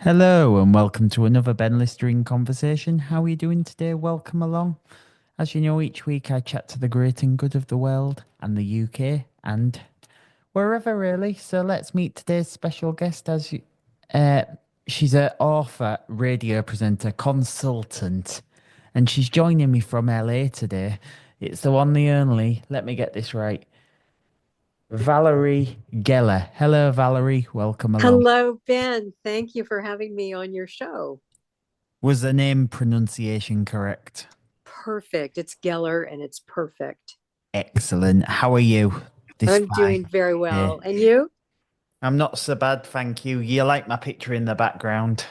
Hello and welcome to another Ben Listerine conversation. How are you doing today? Welcome along. As you know, each week I chat to the great and good of the world and the UK and wherever really. So let's meet today's special guest uh, she's an author, radio presenter, consultant, and she's joining me from LA today. It's the one, the only. Let me get this right. Valerie Geller. Hello, Valerie. Welcome along. Hello, Ben. Thank you for having me on your show. Was the name pronunciation correct? Perfect. It's Geller and it's perfect. Excellent. How are you this I'm doing fine very day? well. And you? I'm not so bad, thank you. You like my picture in the background?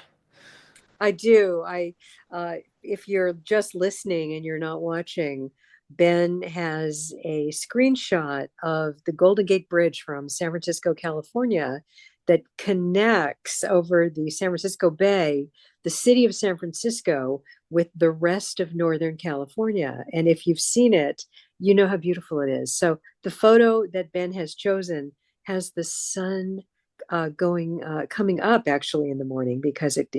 I do. If you're just listening and you're not watching, Ben has a screenshot of the Golden Gate Bridge from San Francisco, California, that connects over the San Francisco Bay, the city of San Francisco, with the rest of Northern California. And if you've seen it, you know how beautiful it is. So the photo that Ben has chosen has the sun coming up actually in the morning because it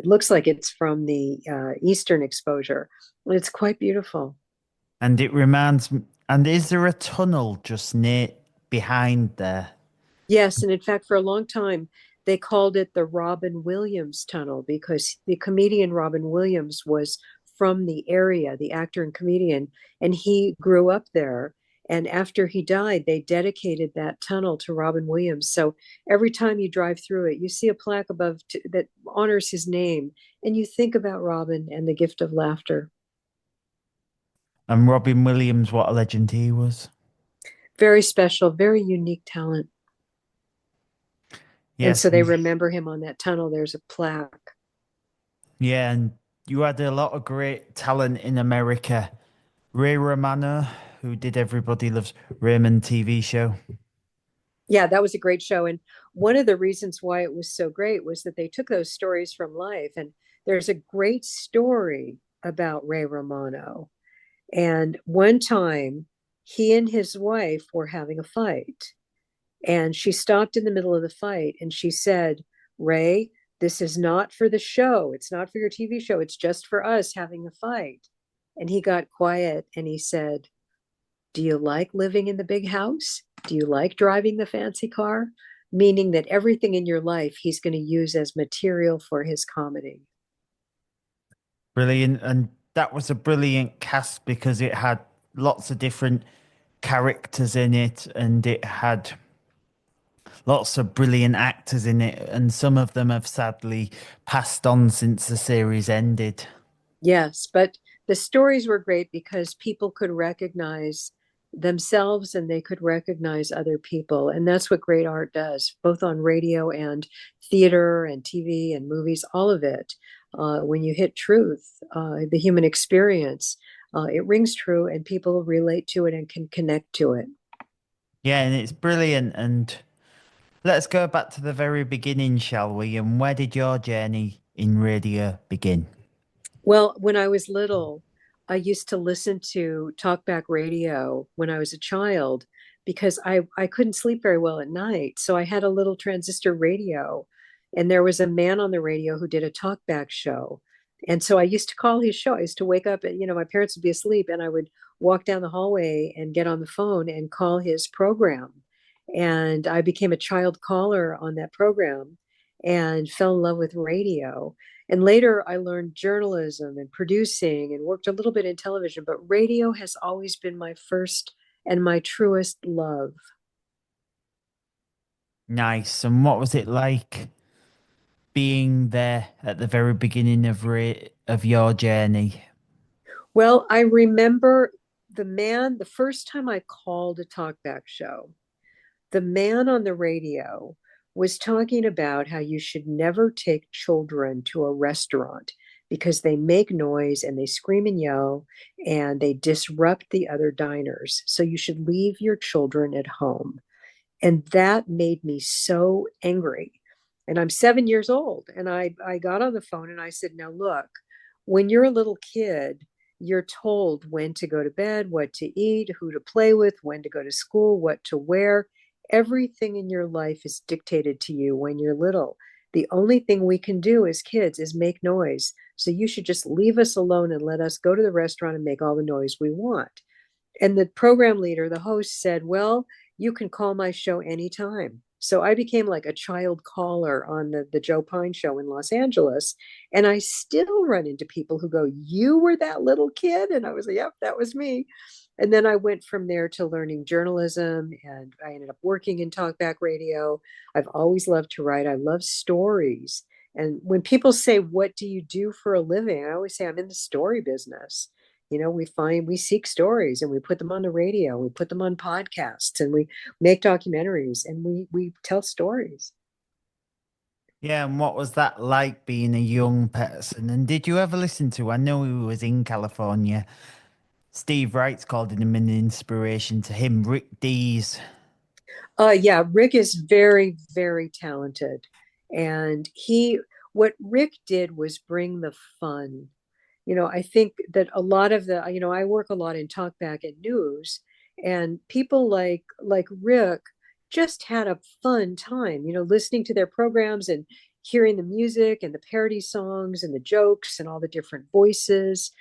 looks like it's from the eastern exposure. It's quite beautiful. And it reminds me, and is there a tunnel just near behind there? Yes, and in fact, for a long time, they called it the Robin Williams Tunnel because the comedian Robin Williams was from the area, the actor and comedian, and he grew up there. And after he died, they dedicated that tunnel to Robin Williams. So every time you drive through it, you see a plaque that honors his name, and you think about Robin and the gift of laughter. And Robin Williams, what a legend he was. Very special, very unique talent. And Yes, so they remember him on that tunnel. There's a plaque. yeah, and you had a lot of great talent in America. Ray Romano, who did Everybody Loves Raymond TV show. Yeah, that was a great show. And one of the reasons why it was so great was that they took those stories from life. And there's a great story about Ray Romano. And one time, he and his wife were having a fight. And she stopped in the middle of the fight and she said, Ray, this is not for the show. It's not for your TV show. It's just for us having a fight. And he got quiet and he said, do you like living in the big house? Do you like driving the fancy car? Meaning that everything in your life he's going to use as material for his comedy. Brilliant. And that was a brilliant cast because it had lots of different characters in it and it had lots of brilliant actors in it. And some of them have sadly passed on since the series ended. Yes, but the stories were great because people could recognize themselves and they could recognize other people. And that's what great art does, both on radio and theater and TV and movies, all of it. When you hit truth, the human experience, it rings true and people relate to it and can connect to it. Yeah, and it's brilliant. And let's go back to the very beginning, shall we? And where did your journey in radio begin? Well, when I was little, I used to listen to talkback radio when I was a child because I couldn't sleep very well at night. So I had a little transistor radio, and there was a man on the radio who did a talkback show. And so I used to call his show. I used to wake up and, my parents would be asleep, and I would walk down the hallway and get on the phone and call his program. And I became a child caller on that program and fell in love with radio. And later, I learned journalism and producing and worked a little bit in television, but radio has always been my first and my truest love. Nice. And what was it like being there at the very beginning of your journey? Well, I remember the first time I called a talkback show, the man on the radio was talking about how you should never take children to a restaurant because they make noise and they scream and yell and they disrupt the other diners. So you should leave your children at home. And that made me so angry. And I'm 7 years old. And I got on the phone and I said, now look, when you're a little kid, you're told when to go to bed, what to eat, who to play with, when to go to school, what to wear. Everything in your life is dictated to you when you're little. The only thing we can do as kids is make noise. So you should just leave us alone and let us go to the restaurant and make all the noise we want. And the program leader, the host, said, well, you can call my show anytime. So I became like a child caller on the Joe Pine show in Los Angeles. And I still run into people who go, you were that little kid? And I was like, yep, that was me. And then I went from there to learning journalism, and I ended up working in talkback radio. I've always loved to write. I love stories. And when people say, what do you do for a living? I always say, I'm in the story business. We seek stories and we put them on the radio, we put them on podcasts, and we make documentaries, and we tell stories. Yeah, and what was that like being a young person? And did you ever listen to, I know he was in California, Steve Wright's called him an inspiration to him, Rick Dees. Yeah, Rick is very, very talented. And what Rick did was bring the fun. I think that a lot of I work a lot in talkback and news, and people like Rick just had a fun time, listening to their programs and hearing the music and the parody songs and the jokes and all the different voices.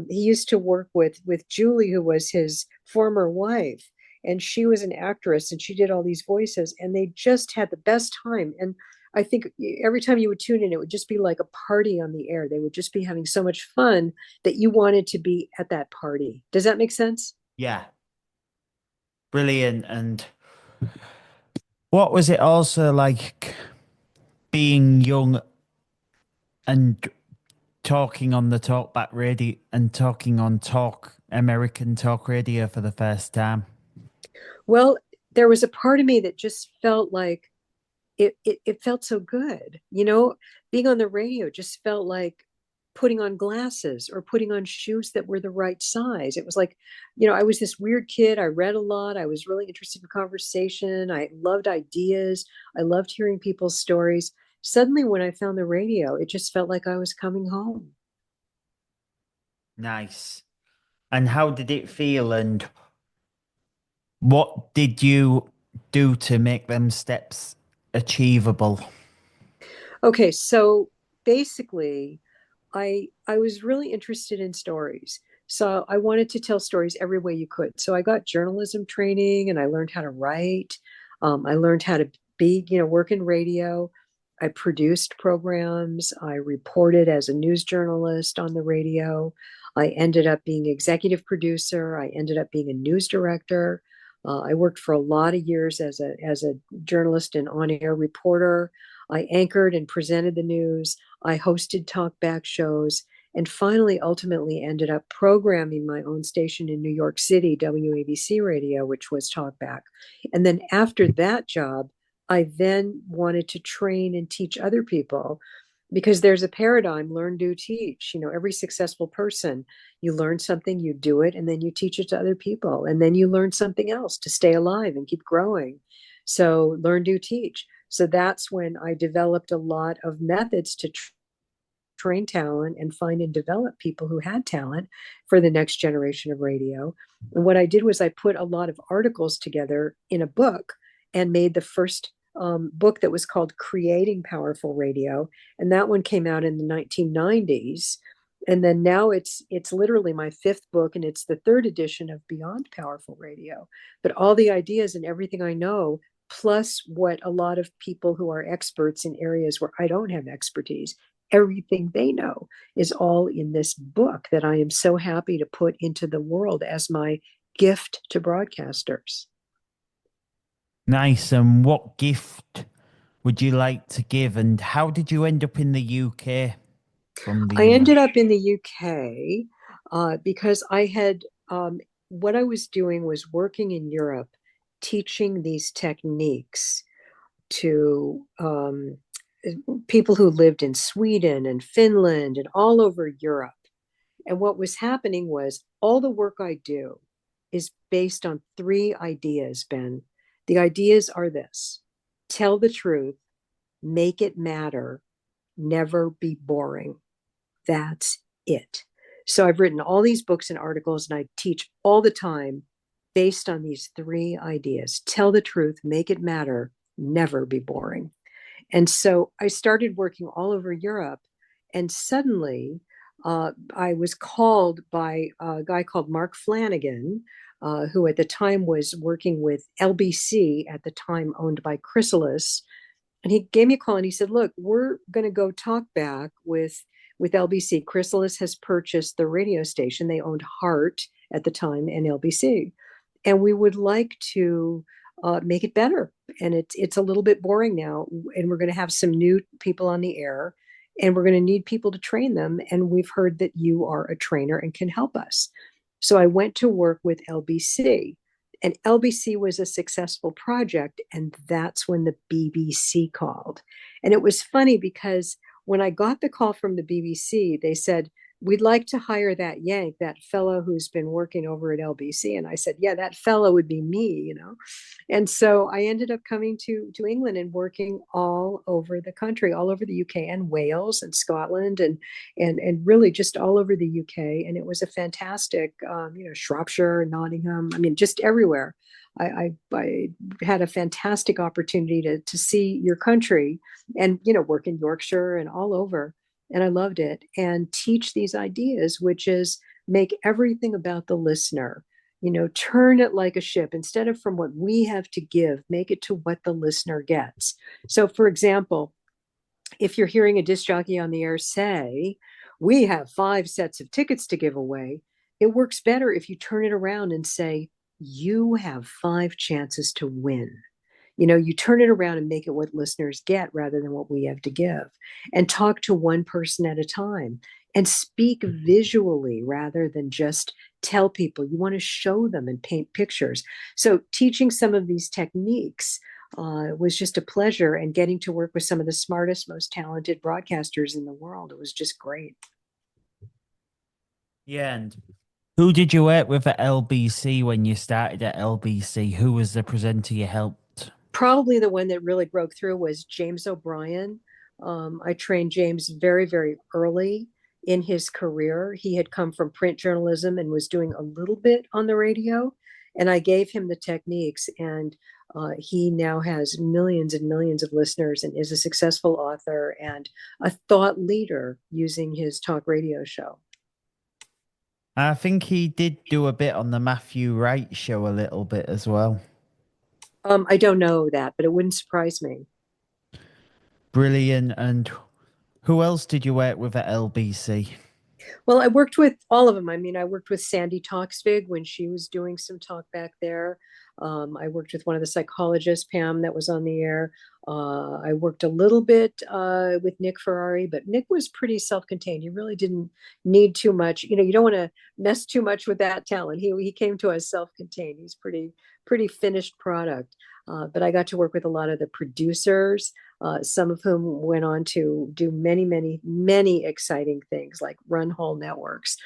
He used to work with Julie, who was his former wife, and she was an actress and she did all these voices, and they just had the best time. And I think every time you would tune in, it would just be like a party on the air. They would just be having so much fun that you wanted to be at that party. Does that make sense? Yeah, brilliant. And what was it also like being young and talking on the talkback radio and talking on American talk radio for the first time? Well, there was a part of me that just felt like it felt so good. Being on the radio just felt like putting on glasses or putting on shoes that were the right size. It was like, I was this weird kid. I read a lot. I was really interested in conversation. I loved ideas. I loved hearing people's stories. Suddenly, when I found the radio, it just felt like I was coming home. Nice. And how did it feel? And what did you do to make them steps achievable? Okay, so basically, I was really interested in stories. So I wanted to tell stories every way you could. So I got journalism training and I learned how to write. I learned how to work in radio. I produced programs. I reported as a news journalist on the radio. I ended up being executive producer. I ended up being a news director. I worked for a lot of years as a journalist and on-air reporter. I anchored and presented the news. I hosted talkback shows, and finally, ultimately, ended up programming my own station in New York City, WABC Radio, which was talkback. And then after that job, I then wanted to train and teach other people, because there's a paradigm: learn, do, teach. Every successful person, you learn something, you do it, and then you teach it to other people. And then you learn something else to stay alive and keep growing. So learn, do, teach. So that's when I developed a lot of methods to train talent and find and develop people who had talent for the next generation of radio. And what I did was I put a lot of articles together in a book and made the first book that was called Creating Powerful Radio. And that one came out in the 1990s. And then now it's literally my fifth book, and it's the third edition of Beyond Powerful Radio. But all the ideas and everything I know, plus what a lot of people who are experts in areas where I don't have expertise, everything they know is all in this book that I am so happy to put into the world as my gift to broadcasters. Nice. And what gift would you like to give? And how did you end up in the UK from the I ended US? up in the UK because what I was doing was working in Europe, teaching these techniques to people who lived in Sweden and Finland and all over Europe. And what was happening was all the work I do is based on three ideas, Ben. The ideas are this: tell the truth, make it matter, never be boring. That's it. So I've written all these books and articles, and I teach all the time based on these three ideas: tell the truth, make it matter, never be boring. And so I started working all over Europe. And suddenly I was called by a guy called Mark Flanagan, who at the time was working with LBC, at the time owned by Chrysalis. And he gave me a call and he said, "Look, we're going to go talk back with LBC. Chrysalis has purchased the radio station. They owned Heart at the time and LBC, and we would like to make it better. And it's a little bit boring now, and we're going to have some new people on the air, and we're going to need people to train them. And we've heard that you are a trainer and can help us." So I went to work with LBC, and LBC was a successful project. And that's when the BBC called. And it was funny because when I got the call from the BBC, they said, "We'd like to hire that Yank, that fellow who's been working over at LBC." And I said, "Yeah, that fellow would be me." And so I ended up coming to England and working all over the country, all over the UK and Wales and Scotland and really just all over the UK. And it was a fantastic, Shropshire, Nottingham, I mean, just everywhere. I had a fantastic opportunity to see your country and, work in Yorkshire and all over. And I loved it, and teach these ideas, which is make everything about the listener. Turn it like a ship. Instead of from what we have to give, make it to what the listener gets. So, for example, if you're hearing a disc jockey on the air say, "We have 5 sets of tickets to give away," it works better if you turn it around and say, "You have 5 chances to win." You turn it around and make it what listeners get rather than what we have to give, and talk to one person at a time, and speak visually rather than just tell people. You want to show them and paint pictures. So teaching some of these techniques was just a pleasure, and getting to work with some of the smartest, most talented broadcasters in the world. It was just great. Yeah, and who did you work with at LBC when you started at LBC? Who was the presenter you helped? Probably the one that really broke through was James O'Brien. I trained James very, very early in his career. He had come from print journalism and was doing a little bit on the radio. And I gave him the techniques, and he now has millions and millions of listeners and is a successful author and a thought leader using his talk radio show. I think he did do a bit on the Matthew Wright show a little bit as well. I don't know that, but it wouldn't surprise me. Brilliant. And who else did you work with at LBC? Well, I worked with all of them. I mean, I worked with Sandy Toxvig when she was doing some talk back there. I worked with one of the psychologists, Pam, that was on the air. I worked a little bit with Nick Ferrari, but Nick was pretty self-contained. He really didn't need too much. You don't want to mess too much with that talent. He came to us self-contained. He's pretty finished product. But I got to work with a lot of the producers, some of whom went on to do many, many, many exciting things like run whole networks.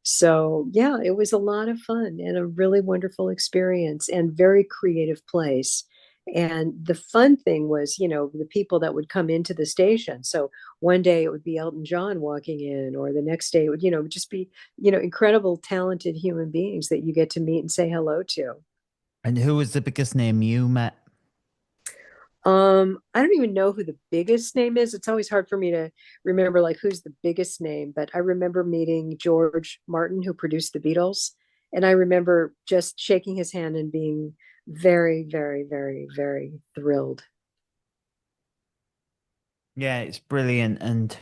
So, yeah, it was a lot of fun and a really wonderful experience and very creative place. And the fun thing was, the people that would come into the station. So one day it would be Elton John walking in, or the next day it would, just be, incredible, talented human beings that you get to meet and say hello to. And who was the biggest name you met? I don't even know who the biggest name is. It's always hard for me to remember like who's the biggest name, but I remember meeting George Martin, who produced the Beatles, and I remember just shaking his hand and being very, very, very, very thrilled. Yeah, it's brilliant. And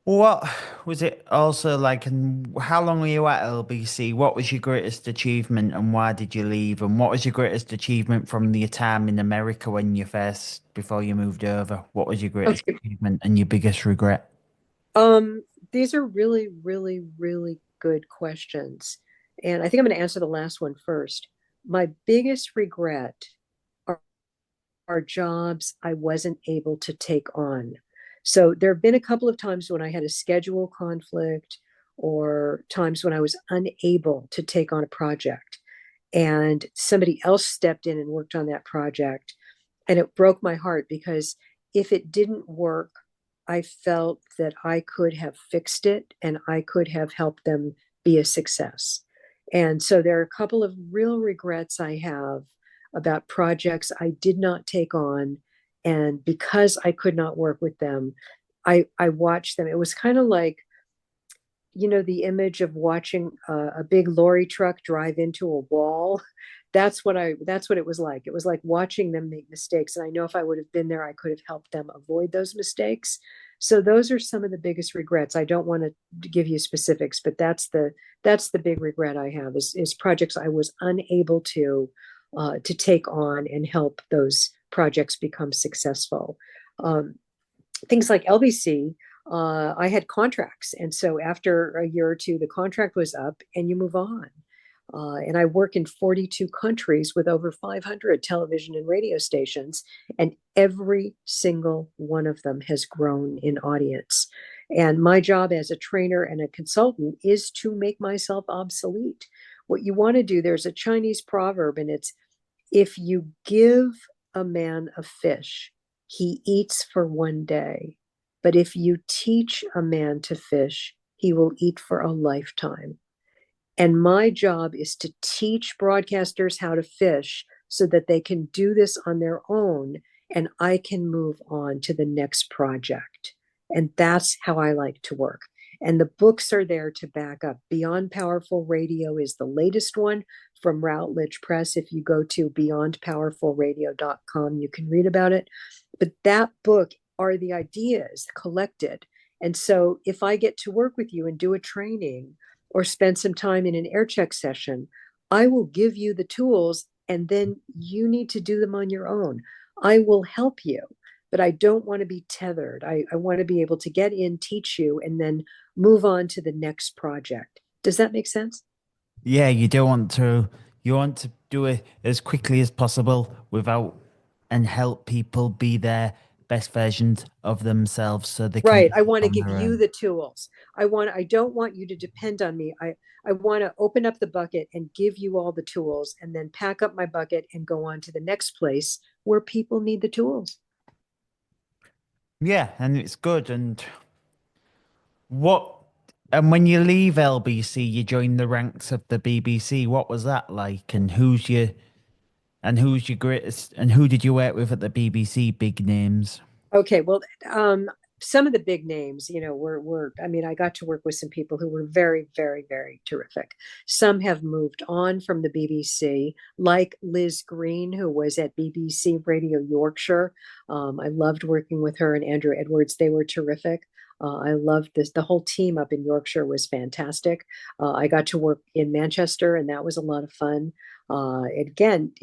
what was it also like? And how long were you at LBC? What was your greatest achievement and why did you leave? And what was your greatest achievement from your time in America when you first, before you moved over? What was your greatest Okay. achievement and your biggest regret? Um, these are really, really, really good questions. And I think I'm going to answer the last one first. My biggest regret are jobs I wasn't able to take on. So there have been a couple of times when I had a schedule conflict, or times when I was unable to take on a project, and somebody else stepped in and worked on that project. And it broke my heart because if it didn't work, I felt that I could have fixed it and I could have helped them be a success. And so there are a couple of real regrets I have about projects I did not take on And because I could not work with them, I watched them. It was kind of like, the image of watching a big lorry truck drive into a wall. That's what it was like. It was like watching them make mistakes. And I know if I would have been there, I could have helped them avoid those mistakes. So those are some of the biggest regrets. I don't want to give you specifics, but that's the big regret I have is projects I was unable to take on and help those projects become successful. Um, Things like LBC, I had contracts. And so after a year or two, the contract was up and you move on. And I work in 42 countries with over 500 television and radio stations, and every single one of them has grown in audience. And my job as a trainer and a consultant is to make myself obsolete. What you want to do, there's a Chinese proverb, and it's if you give a man a fish, he eats for one day. But if you teach a man to fish, he will eat for a lifetime. And my job is to teach broadcasters how to fish so that they can do this on their own and I can move on to the next project. And that's how I like to work. And the books are there to back up. Beyond Powerful Radio is the latest one from Routledge Press. If you go to beyondpowerfulradio.com, you can read about it. But that book are the ideas collected. And so if I get to work with you and do a training or spend some time in an air check session, I will give you the tools and then you need to do them on your own. I will help you, but I don't want to be tethered. I want to be able to get in, teach you, and then move on to the next project. Does that make sense? Yeah, you want to do it as quickly as possible without and help people be their best versions of themselves so they can Right. do I it want to on give their you own. the tools. I don't want you to depend on me. I want to open up the bucket and give you all the tools and then pack up my bucket and go on to the next place where people need the tools. Yeah, and it's good. What and when you leave LBC, you join the ranks of the BBC. What was that like? And who's your greatest and who did you work with at the BBC? Big names. Okay, well, some of the big names, I mean, I got to work with some people who were very, very, very terrific. Some have moved on from the BBC, like Liz Green, who was at BBC Radio Yorkshire. I loved working with her and Andrew Edwards. They were terrific. I loved this. The whole team up in Yorkshire was fantastic. I got to work in Manchester, and that was a lot of fun. Again,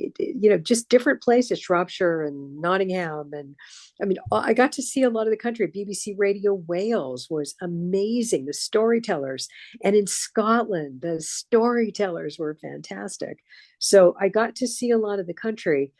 just different places, Shropshire and Nottingham, and I mean, I got to see a lot of the country. BBC Radio Wales was amazing. The storytellers, and in Scotland, the storytellers were fantastic. So I got to see a lot of the country.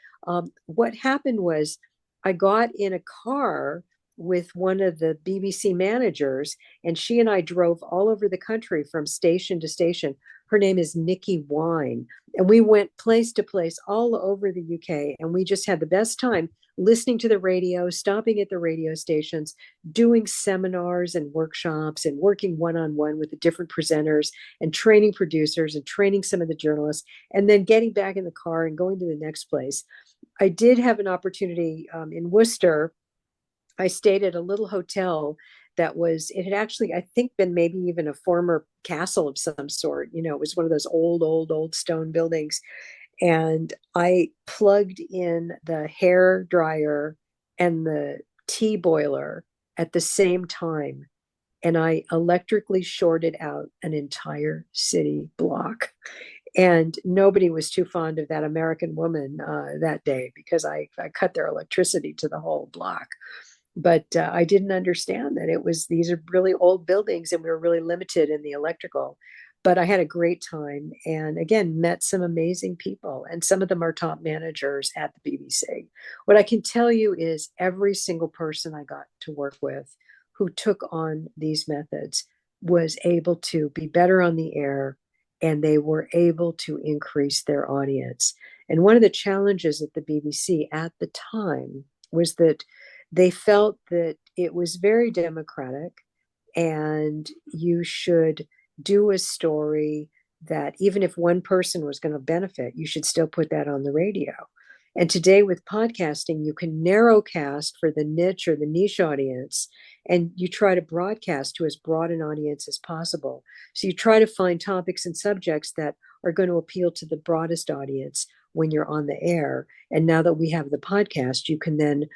What happened was I got in a car with one of the BBC managers, and she and I drove all over the country from station to station. Her name is Nikki Wine. And we went place to place all over the UK, and we just had the best time listening to the radio, stopping at the radio stations, doing seminars and workshops, and working one on one with the different presenters and training producers and training some of the journalists, and then getting back in the car and going to the next place. I did have an opportunity in Worcester. I stayed at a little hotel it had actually, I think, been maybe even a former castle of some sort. It was one of those old stone buildings. And I plugged in the hair dryer and the tea boiler at the same time. And I electrically shorted out an entire city block. And nobody was too fond of that American woman that day because I cut their electricity to the whole block. But I didn't understand that these are really old buildings and we were really limited in the electrical. But I had a great time and again met some amazing people, and some of them are top managers at the BBC. What I can tell you is every single person I got to work with who took on these methods was able to be better on the air, and they were able to increase their audience. And one of the challenges at the BBC at the time was that they felt that it was very democratic and you should do a story that even if one person was going to benefit, you should still put that on the radio. And today with podcasting, you can narrowcast for the niche or the niche audience, and you try to broadcast to as broad an audience as possible. So you try to find topics and subjects that are going to appeal to the broadest audience when you're on the air. And now that we have the podcast, you can then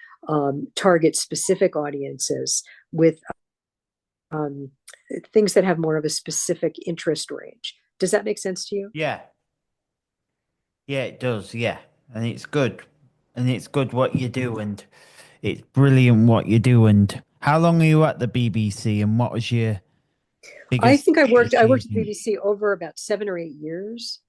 target specific audiences with um, things that have more of a specific interest range. Does that make sense to you? Yeah. Yeah, it does. Yeah. And it's good. And it's good what you do. And it's brilliant what you do. And how long are you at the BBC? And what was your I biggest think I worked at the achievement? BBC over about 7 or 8 years.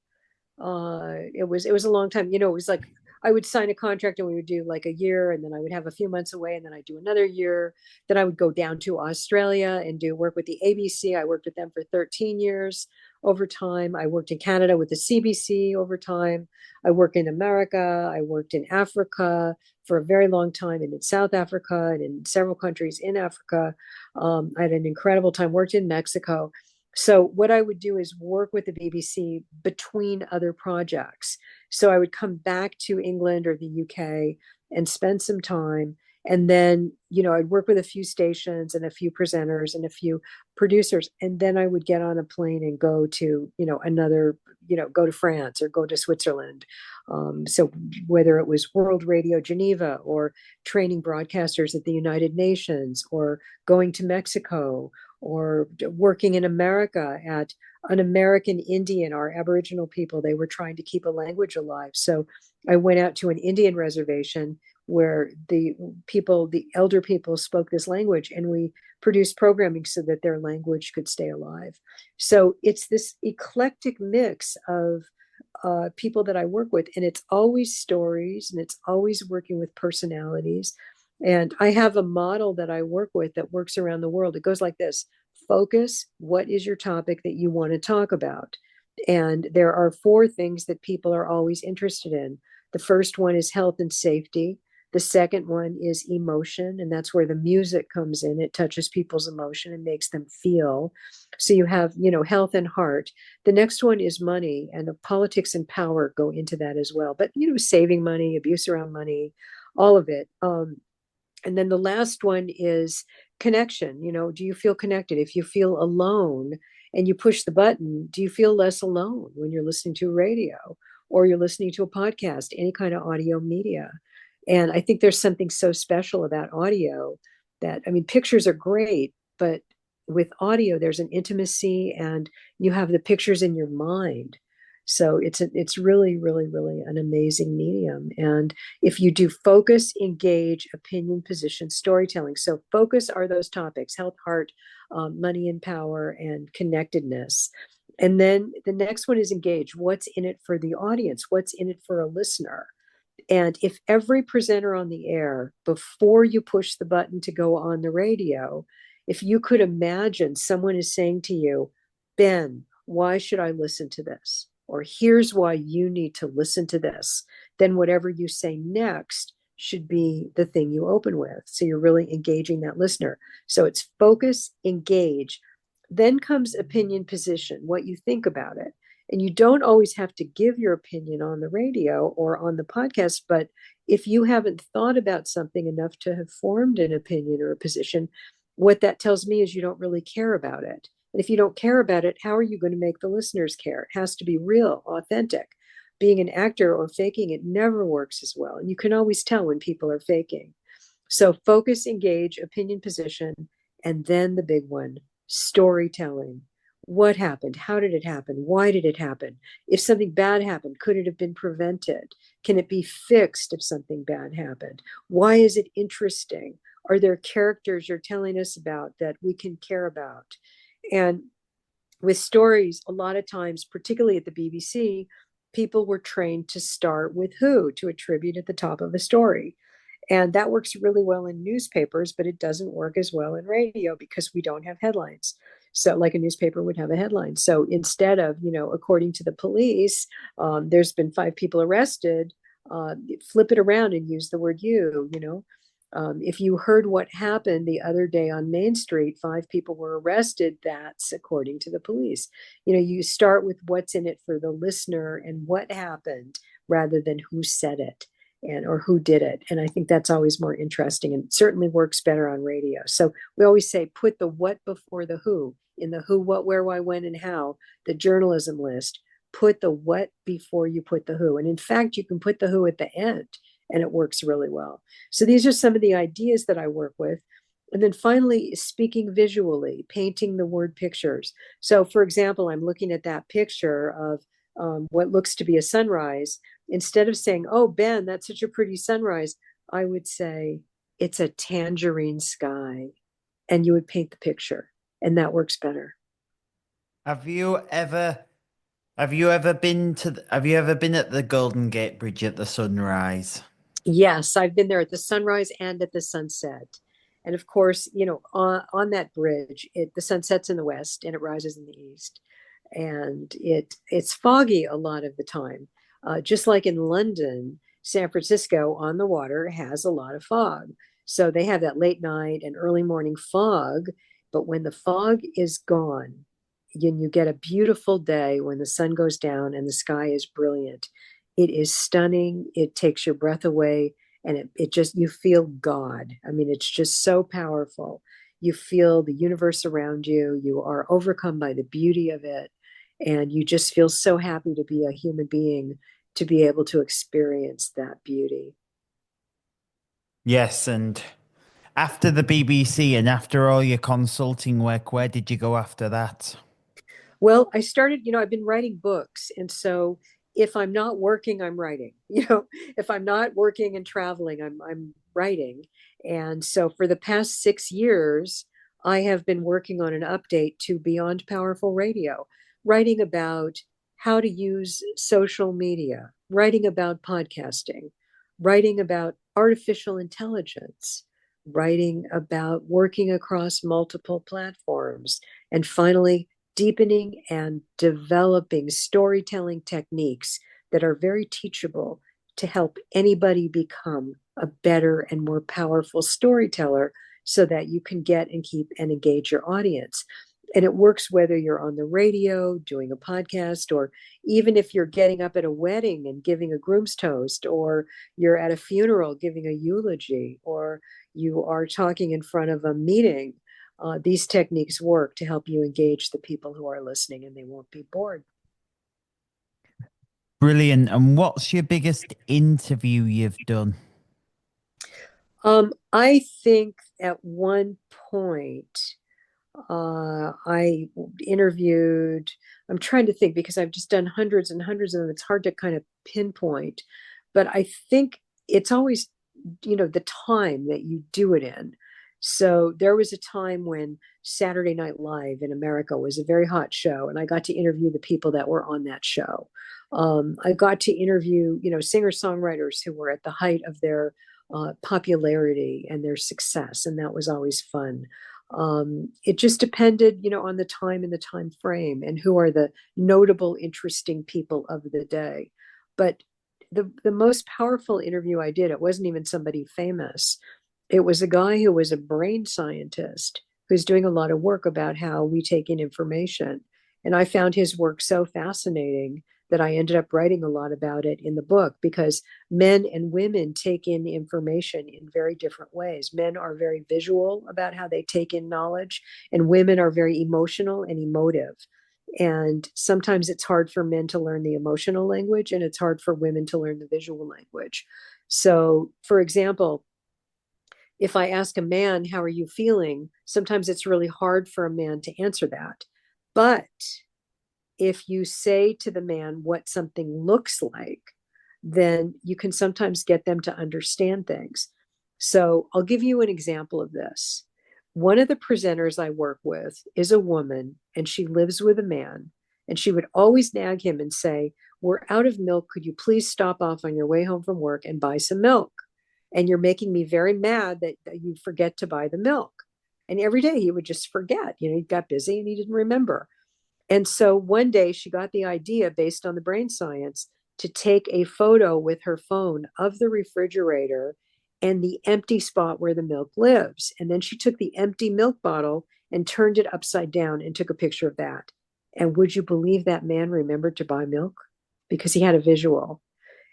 It was a long time. It was like I would sign a contract and we would do like a year, and then I would have a few months away, and then I'd do another year. Then I would go down to Australia and do work with the ABC. I worked with them for 13 years over time. I worked in Canada with the CBC over time. I worked in America. I worked in Africa for a very long time, and in South Africa and in several countries in Africa. I had an incredible time. Worked in Mexico. So what I would do is work with the BBC between other projects. So I would come back to England or the UK and spend some time. And then, I'd work with a few stations and a few presenters and a few producers. And then I would get on a plane and go to, go to France or go to Switzerland. So whether it was World Radio Geneva or training broadcasters at the United Nations or going to Mexico or working in America at an American Indian, our Aboriginal people, they were trying to keep a language alive. So I went out to an Indian reservation where the elder people spoke this language, and we produced programming so that their language could stay alive. So it's this eclectic mix of people that I work with, and it's always stories, and it's always working with personalities. And I have a model that I work with that works around the world. It goes like this: focus, what is your topic that you want to talk about? And there are four things that people are always interested in. The first one is health and safety. The second one is emotion, and that's where the music comes in. It touches people's emotion and makes them feel. So you have, health and heart. The next one is money, and the politics and power go into that as well. But, saving money, abuse around money, all of it. And then the last one is connection. Do you feel connected? If you feel alone and you push the button, do you feel less alone when you're listening to radio or you're listening to a podcast, any kind of audio media? And I think there's something so special about audio that, I mean, pictures are great, but with audio, there's an intimacy and you have the pictures in your mind. So it's really, really, really an amazing medium. And if you do focus, engage, opinion, position, storytelling. So focus are those topics: health, heart, money and power, and connectedness. And then the next one is engage. What's in it for the audience? What's in it for a listener? And if every presenter on the air, before you push the button to go on the radio, if you could imagine someone is saying to you, Ben, why should I listen to this? Or here's why you need to listen to this, then whatever you say next should be the thing you open with. So you're really engaging that listener. So it's focus, engage. Then comes opinion, position, what you think about it. And you don't always have to give your opinion on the radio or on the podcast, but if you haven't thought about something enough to have formed an opinion or a position, what that tells me is you don't really care about it. And if you don't care about it, how are you going to make the listeners care? It has to be real, authentic. Being an actor or faking it never works as well. And you can always tell when people are faking. So focus, engage, opinion, position, and then the big one, storytelling. What happened? How did it happen? Why did it happen? If something bad happened, could it have been prevented? Can it be fixed if something bad happened? Why is it interesting? Are there characters you're telling us about that we can care about? And with stories, a lot of times, particularly at the BBC, people were trained to start with who to attribute at the top of a story. And that works really well in newspapers, but it doesn't work as well in radio because we don't have headlines. So, like a newspaper would have a headline. So, instead of, according to the police, there's been 5 people arrested, flip it around and use the word you. If you heard what happened the other day on Main Street, 5 people were arrested. That's according to the police. You start with what's in it for the listener and what happened rather than who said it. and or who did it. And I think that's always more interesting and certainly works better on radio. So we always say put the what before the who. In the who, what, where, why, when, and how, the journalism list, put the what before you put the who. And in fact, you can put the who at the end and it works really well. So these are some of the ideas that I work with. And then finally, speaking visually, painting the word pictures. So, for example, I'm looking at that picture of what looks to be a sunrise. Instead of saying, "Oh, Ben, that's such a pretty sunrise," I would say, "It's a tangerine sky." And you would paint the picture, and that works better. Have you ever have you ever been at the Golden Gate Bridge at the sunrise? Yes, I've been there at the sunrise and at the sunset. And of course, on that bridge, the sun sets in the west and it rises in the east. And it's foggy a lot of the time. Just like in London, San Francisco on the water has a lot of fog. So they have that late night and early morning fog. But when the fog is gone, you get a beautiful day when the sun goes down and the sky is brilliant. It is stunning. It takes your breath away and it just, you feel God. I mean, it's just so powerful. You feel the universe around you. You are overcome by the beauty of it. And you just feel so happy to be a human being to be able to experience that beauty. Yes, and after the BBC and after all your consulting work, where did you go after that? Well, I started, I've been writing books. And so if I'm not working, I'm writing. If I'm not working and traveling, I'm writing. And so for the past 6 years, I have been working on an update to Beyond Powerful Radio, writing about how to use social media, writing about podcasting, writing about artificial intelligence, writing about working across multiple platforms, and finally deepening and developing storytelling techniques that are very teachable to help anybody become a better and more powerful storyteller so that you can get and keep and engage your audience. And it works whether you're on the radio doing a podcast, or even if you're getting up at a wedding and giving a groom's toast, or you're at a funeral giving a eulogy, or you are talking in front of a meeting. These techniques work to help you engage the people who are listening and they won't be bored. Brilliant. And what's your biggest interview you've done? I think at one point, I interviewed, I'm trying to think because I've just done hundreds and hundreds of them. It's hard to kind of pinpoint, but I think it's always, the time that you do it in. So there was a time when Saturday Night Live in America was a very hot show, and I got to interview the people that were on that show. I got to interview, singer-songwriters who were at the height of their popularity and their success, and that was always fun. It just depended, on the time and the time frame and who are the notable, interesting people of the day. But the most powerful interview I did, it wasn't even somebody famous. It was a guy who was a brain scientist who's doing a lot of work about how we take in information. And I found his work so fascinating that I ended up writing a lot about it in the book, because men and women take in information in very different ways. Men are very visual about how they take in knowledge, and women are very emotional and emotive. And sometimes it's hard for men to learn the emotional language, and it's hard for women to learn the visual language. So, for example, if I ask a man, "How are you feeling?" sometimes it's really hard for a man to answer that. But if you say to the man what something looks like, then you can sometimes get them to understand things. So I'll give you an example of this. One of the presenters I work with is a woman and she lives with a man. And she would always nag him and say, "We're out of milk. Could you please stop off on your way home from work and buy some milk? And you're making me very mad that you forget to buy the milk." And every day he would just forget. He got busy and he didn't remember. And so one day she got the idea, based on the brain science, to take a photo with her phone of the refrigerator and the empty spot where the milk lives. And then she took the empty milk bottle and turned it upside down and took a picture of that. And would you believe that man remembered to buy milk? Because he had a visual.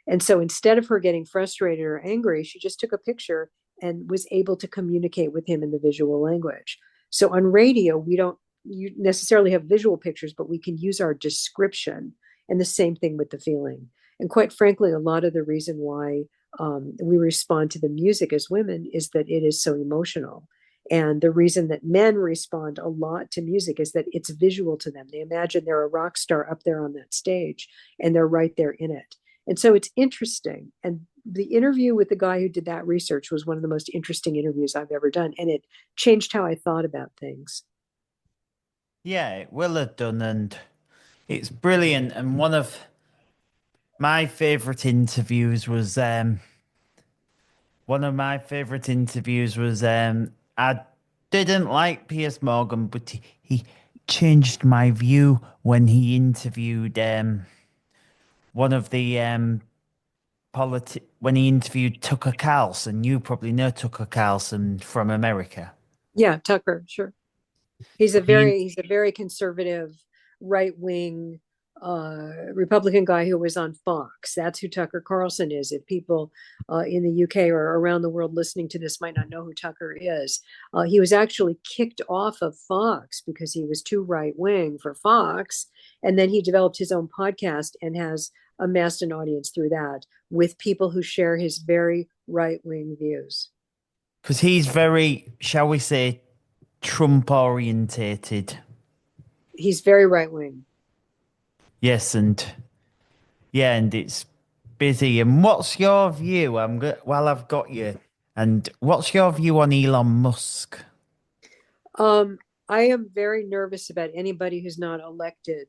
And so instead of her getting frustrated or angry, she just took a picture and was able to communicate with him in the visual language. So on radio, we don't you necessarily have visual pictures, but we can use our description. And the same thing with the feeling. And quite frankly, a lot of the reason why we respond to the music as women is that it is so emotional. And the reason that men respond a lot to music is that it's visual to them. They imagine they're a rock star up there on that stage and they're right there in it. And so it's interesting. And the interview with the guy who did that research was one of the most interesting interviews I've ever done. And it changed how I thought about things. Yeah, it will have done, and it's brilliant. And one of my favorite interviews was I didn't like Piers Morgan, but he changed my view when he interviewed one of the when he interviewed Tucker Carlson. You probably know Tucker Carlson from America. Yeah, Tucker, sure. He He's a very conservative, right wing Republican guy who was on Fox. That's who Tucker Carlson is. If people in the UK or around the world listening to this might not know who Tucker is, he was actually kicked off of Fox because he was too right wing for Fox, and then he developed his own podcast and has amassed an audience through that with people who share his very right wing views. because he's very, shall we say, Trump orientated. He's very right wing. Yes, and yeah, and it's busy. And what's your view? Well, I've got you. And what's your view on Elon Musk? Um, I am very nervous about anybody who's not elected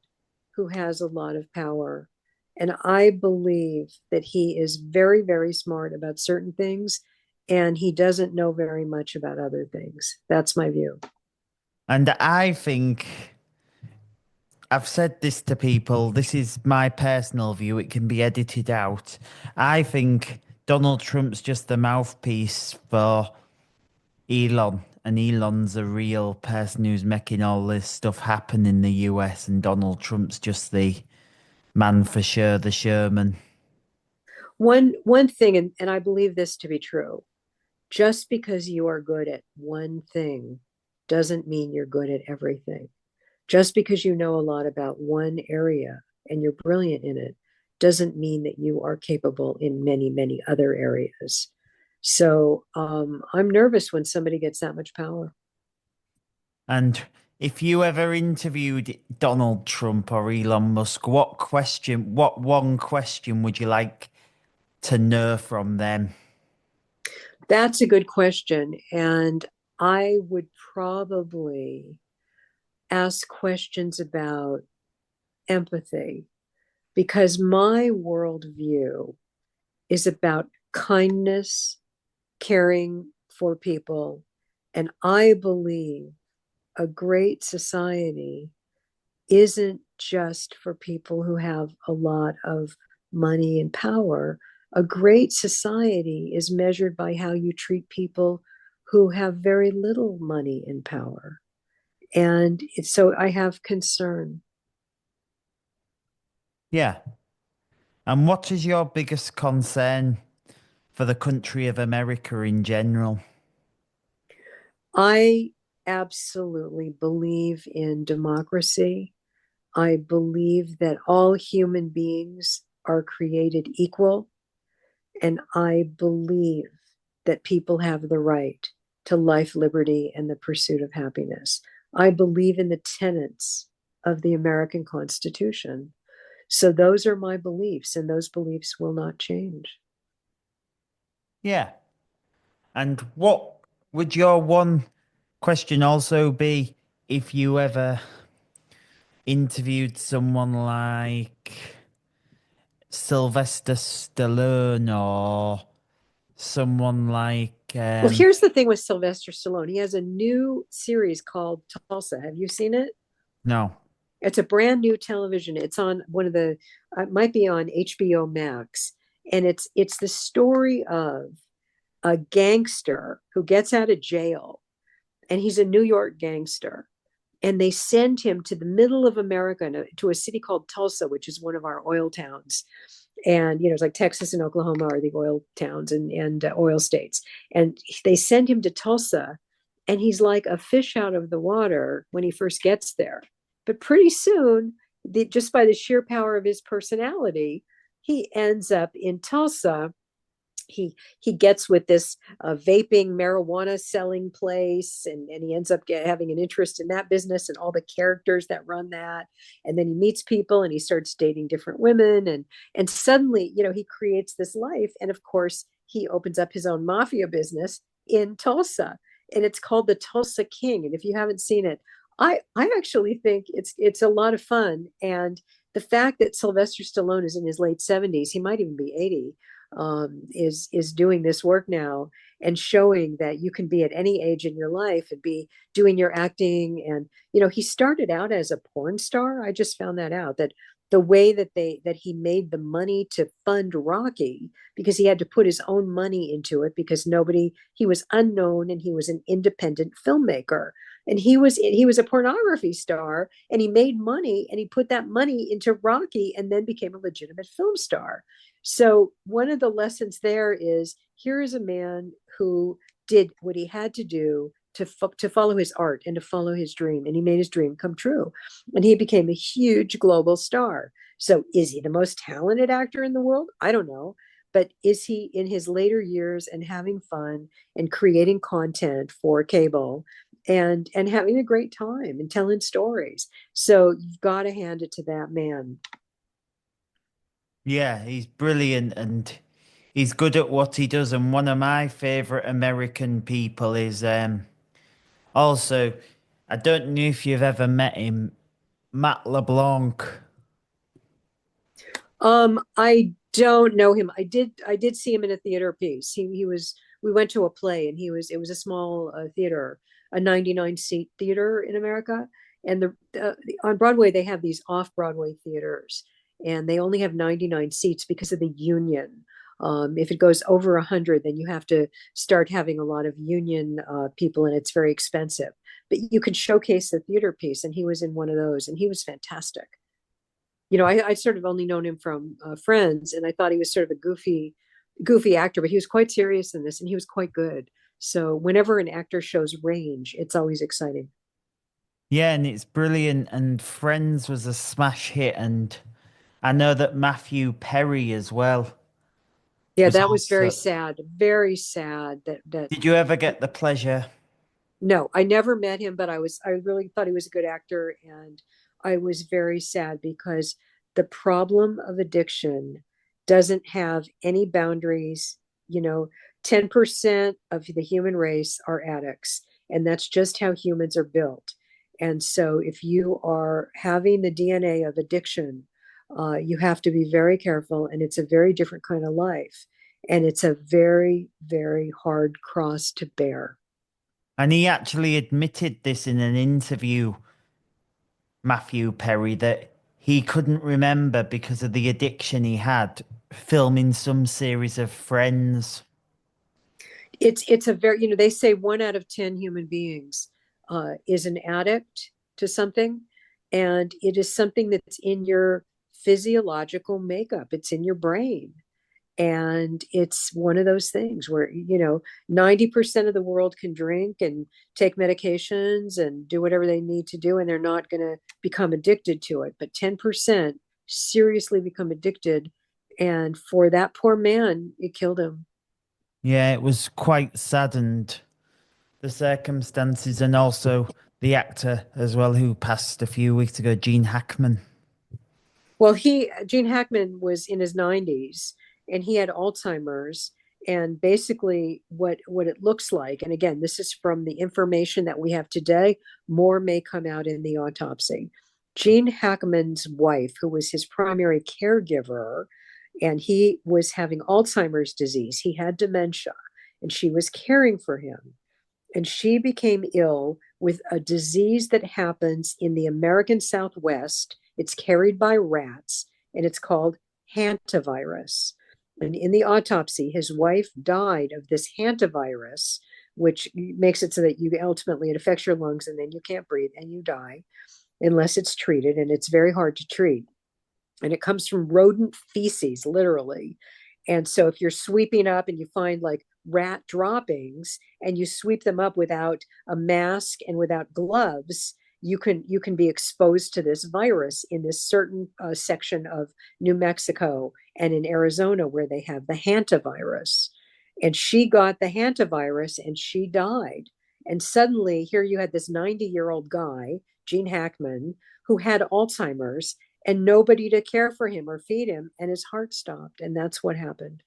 who has a lot of power. And I believe that he is very, very smart about certain things and he doesn't know very much about other things. That's my view. And I think I've said this to people. This is my personal view. It can be edited out. I think Donald Trump's just the mouthpiece for Elon, and Elon's a real person who's making all this stuff happen in the US, and Donald Trump's just the man for sure, the Sherman. One thing, and I believe this to be true, just because you are good at one thing doesn't mean you're good at everything. Just because you know a lot about one area and you're brilliant in it doesn't mean that you are capable in many, many other areas. So I'm nervous when somebody gets that much power. And if you ever interviewed Donald Trump or Elon Musk, what one question would you like to know from them? That's a good question. And I would probably ask questions about empathy because my worldview is about kindness, caring for people. And I believe a great society isn't just for people who have a lot of money and power. A great society is measured by how you treat people who have very little money and power. And so I have concern. Yeah. And what is your biggest concern for the country of America in general? I absolutely believe in democracy. I believe that all human beings are created equal. And I believe that people have the right to life, liberty, and the pursuit of happiness. I believe in the tenets of the American Constitution. So those are my beliefs, and those beliefs will not change. Yeah. And what would your one question also be if you ever interviewed someone like Sylvester Stallone or someone like Well, here's the thing with Sylvester Stallone. He has a new series called Tulsa. Have you seen it? no. It's a brand new television. It's on one of the, it might be on HBO Max, and it's the story of a gangster who gets out of jail, and he's a New York gangster, and they send him to the middle of America to a city called Tulsa, which is one of our oil towns. And it's like Texas and Oklahoma are the oil towns and oil states. And they send him to Tulsa, and he's like a fish out of the water when he first gets there. But pretty soon, just by the sheer power of his personality, he ends up in Tulsa. He gets with this vaping marijuana selling place, and he ends up having an interest in that business and all the characters that run that. And then he meets people and he starts dating different women, and suddenly he creates this life. And of course he opens up his own mafia business in Tulsa, and it's called the Tulsa King. And if you haven't seen it, I actually think it's a lot of fun. And the fact that Sylvester Stallone is in his late 70s, he might even be 80, is doing this work now and showing that you can be at any age in your life and be doing your acting. And he started out as a porn star. I just found that out, that the way that he made the money to fund Rocky, because he had to put his own money into it, because he was unknown and he was an independent filmmaker. And he was a pornography star, and he made money, and he put that money into Rocky and then became a legitimate film star. So one of the lessons there is, here is a man who did what he had to do to follow his art and to follow his dream, and he made his dream come true, and he became a huge global star. So is he the most talented actor in the world? I don't know. But is he in his later years and having fun and creating content for cable and having a great time and telling stories? So you've got to hand it to that man. Yeah, he's brilliant and he's good at what he does. And one of my favorite American people is also, I don't know if you've ever met him, Matt LeBlanc. I don't know him. I did see him in a theater piece. He was we went to a play, and it was a small theater, a 99 seat theater in America. And on Broadway they have these off Broadway theaters, and they only have 99 seats because of the union. If it goes over 100, then you have to start having a lot of union people, and it's very expensive. But you could showcase the theater piece, and he was in one of those, and he was fantastic. I sort of only known him from Friends, and I thought he was sort of a goofy actor, but he was quite serious in this, and he was quite good. So whenever an actor shows range, it's always exciting. Yeah, and it's brilliant. And Friends was a smash hit. And I know that Matthew Perry as well Yeah, was that was also. very sad that Did you ever get the pleasure? no, I never met him, but I really thought he was a good actor, and I was very sad because the problem of addiction doesn't have any boundaries. You know, 10% of the human race are addicts, and that's just how humans are built. And so if you are having the DNA of addiction, you have to be very careful, and it's a very different kind of life. And it's a very, very hard cross to bear. And he actually admitted this in an interview, Matthew Perry, that he couldn't remember because of the addiction he had filming some series of Friends. It's a very, they say 1 out of 10 human beings is an addict to something, and it is something that's in your physiological makeup. It's in your brain, and it's one of those things where 90% of the world can drink and take medications and do whatever they need to do, and they're not going to become addicted to it. But 10% seriously become addicted, and for that poor man, it killed him. Yeah, it was quite saddened, the circumstances, and also the actor as well who passed a few weeks ago, Gene Hackman. Well, Gene Hackman was in his 90s, and he had Alzheimer's. And basically, what it looks like, and again, this is from the information that we have today, more may come out in the autopsy. Gene Hackman's wife, who was his primary caregiver, and he was having Alzheimer's disease, he had dementia, and she was caring for him, and she became ill with a disease that happens in the American Southwest. It's carried by rats, and it's called hantavirus. And in the autopsy, his wife died of this hantavirus, which makes it so that it affects your lungs, and then you can't breathe and you die unless it's treated, and it's very hard to treat. and it comes from rodent feces, literally. And so if you're sweeping up and you find like rat droppings and you sweep them up without a mask and without gloves, you can be exposed to this virus in this certain section of New Mexico and in Arizona where they have the hantavirus. And she got the hantavirus and she died. And suddenly, here you had this 90-year-old guy, Gene Hackman, who had Alzheimer's and nobody to care for him or feed him, and his heart stopped. And that's what happened.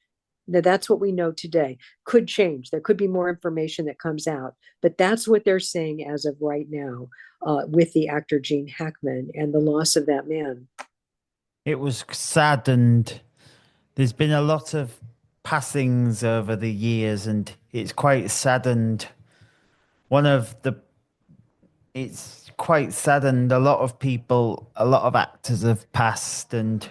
Now, that's what we know today. Could change. There could be more information that comes out, but that's what they're saying as of right now with the actor Gene Hackman and the loss of that man. It was sad, and there's been a lot of passings over the years, and it's quite sad. And one of the, it's quite sad, and a lot of people, a lot of actors have passed, and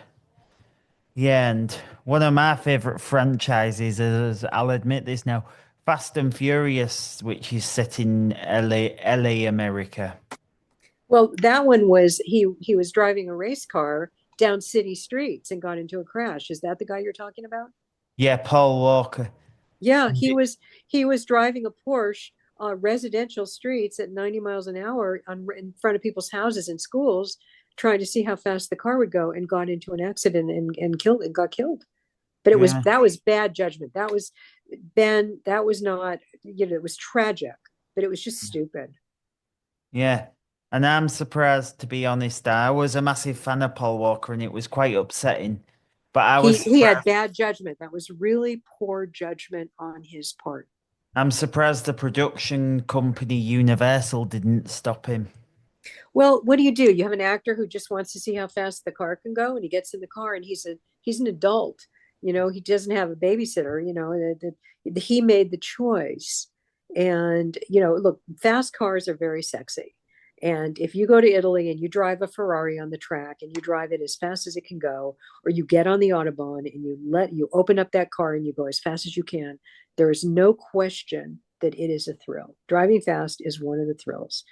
yeah, and one of my favorite franchises is, I'll admit this now, Fast and Furious, which is set in LA, America. Well, that one was he was driving a race car down city streets and got into a crash. Is that the guy you're talking about? Yeah, Paul Walker. Yeah, And he was driving a Porsche residential streets at 90 miles an hour in front of people's houses and schools, trying to see how fast the car would go, and got into an accident and killed and got killed. But yeah, that was bad judgment. That was Ben. That was not, it was tragic, but it was just stupid. yeah. And I'm surprised, to be honest. I was a massive fan of Paul Walker, and it was quite upsetting. But I was He had surprised. bad judgment. That was really poor judgment on his part. I'm surprised the production company Universal didn't stop him. Well, what do? You have an actor who just wants to see how fast the car can go, and he gets in the car, and he's an adult. He doesn't have a babysitter. He made the choice, and look, fast cars are very sexy. And if you go to Italy and you drive a Ferrari on the track and you drive it as fast as it can go, or you get on the Autobahn and you open up that car and you go as fast as you can, there is no question that it is a thrill. Driving fast is one of the thrills,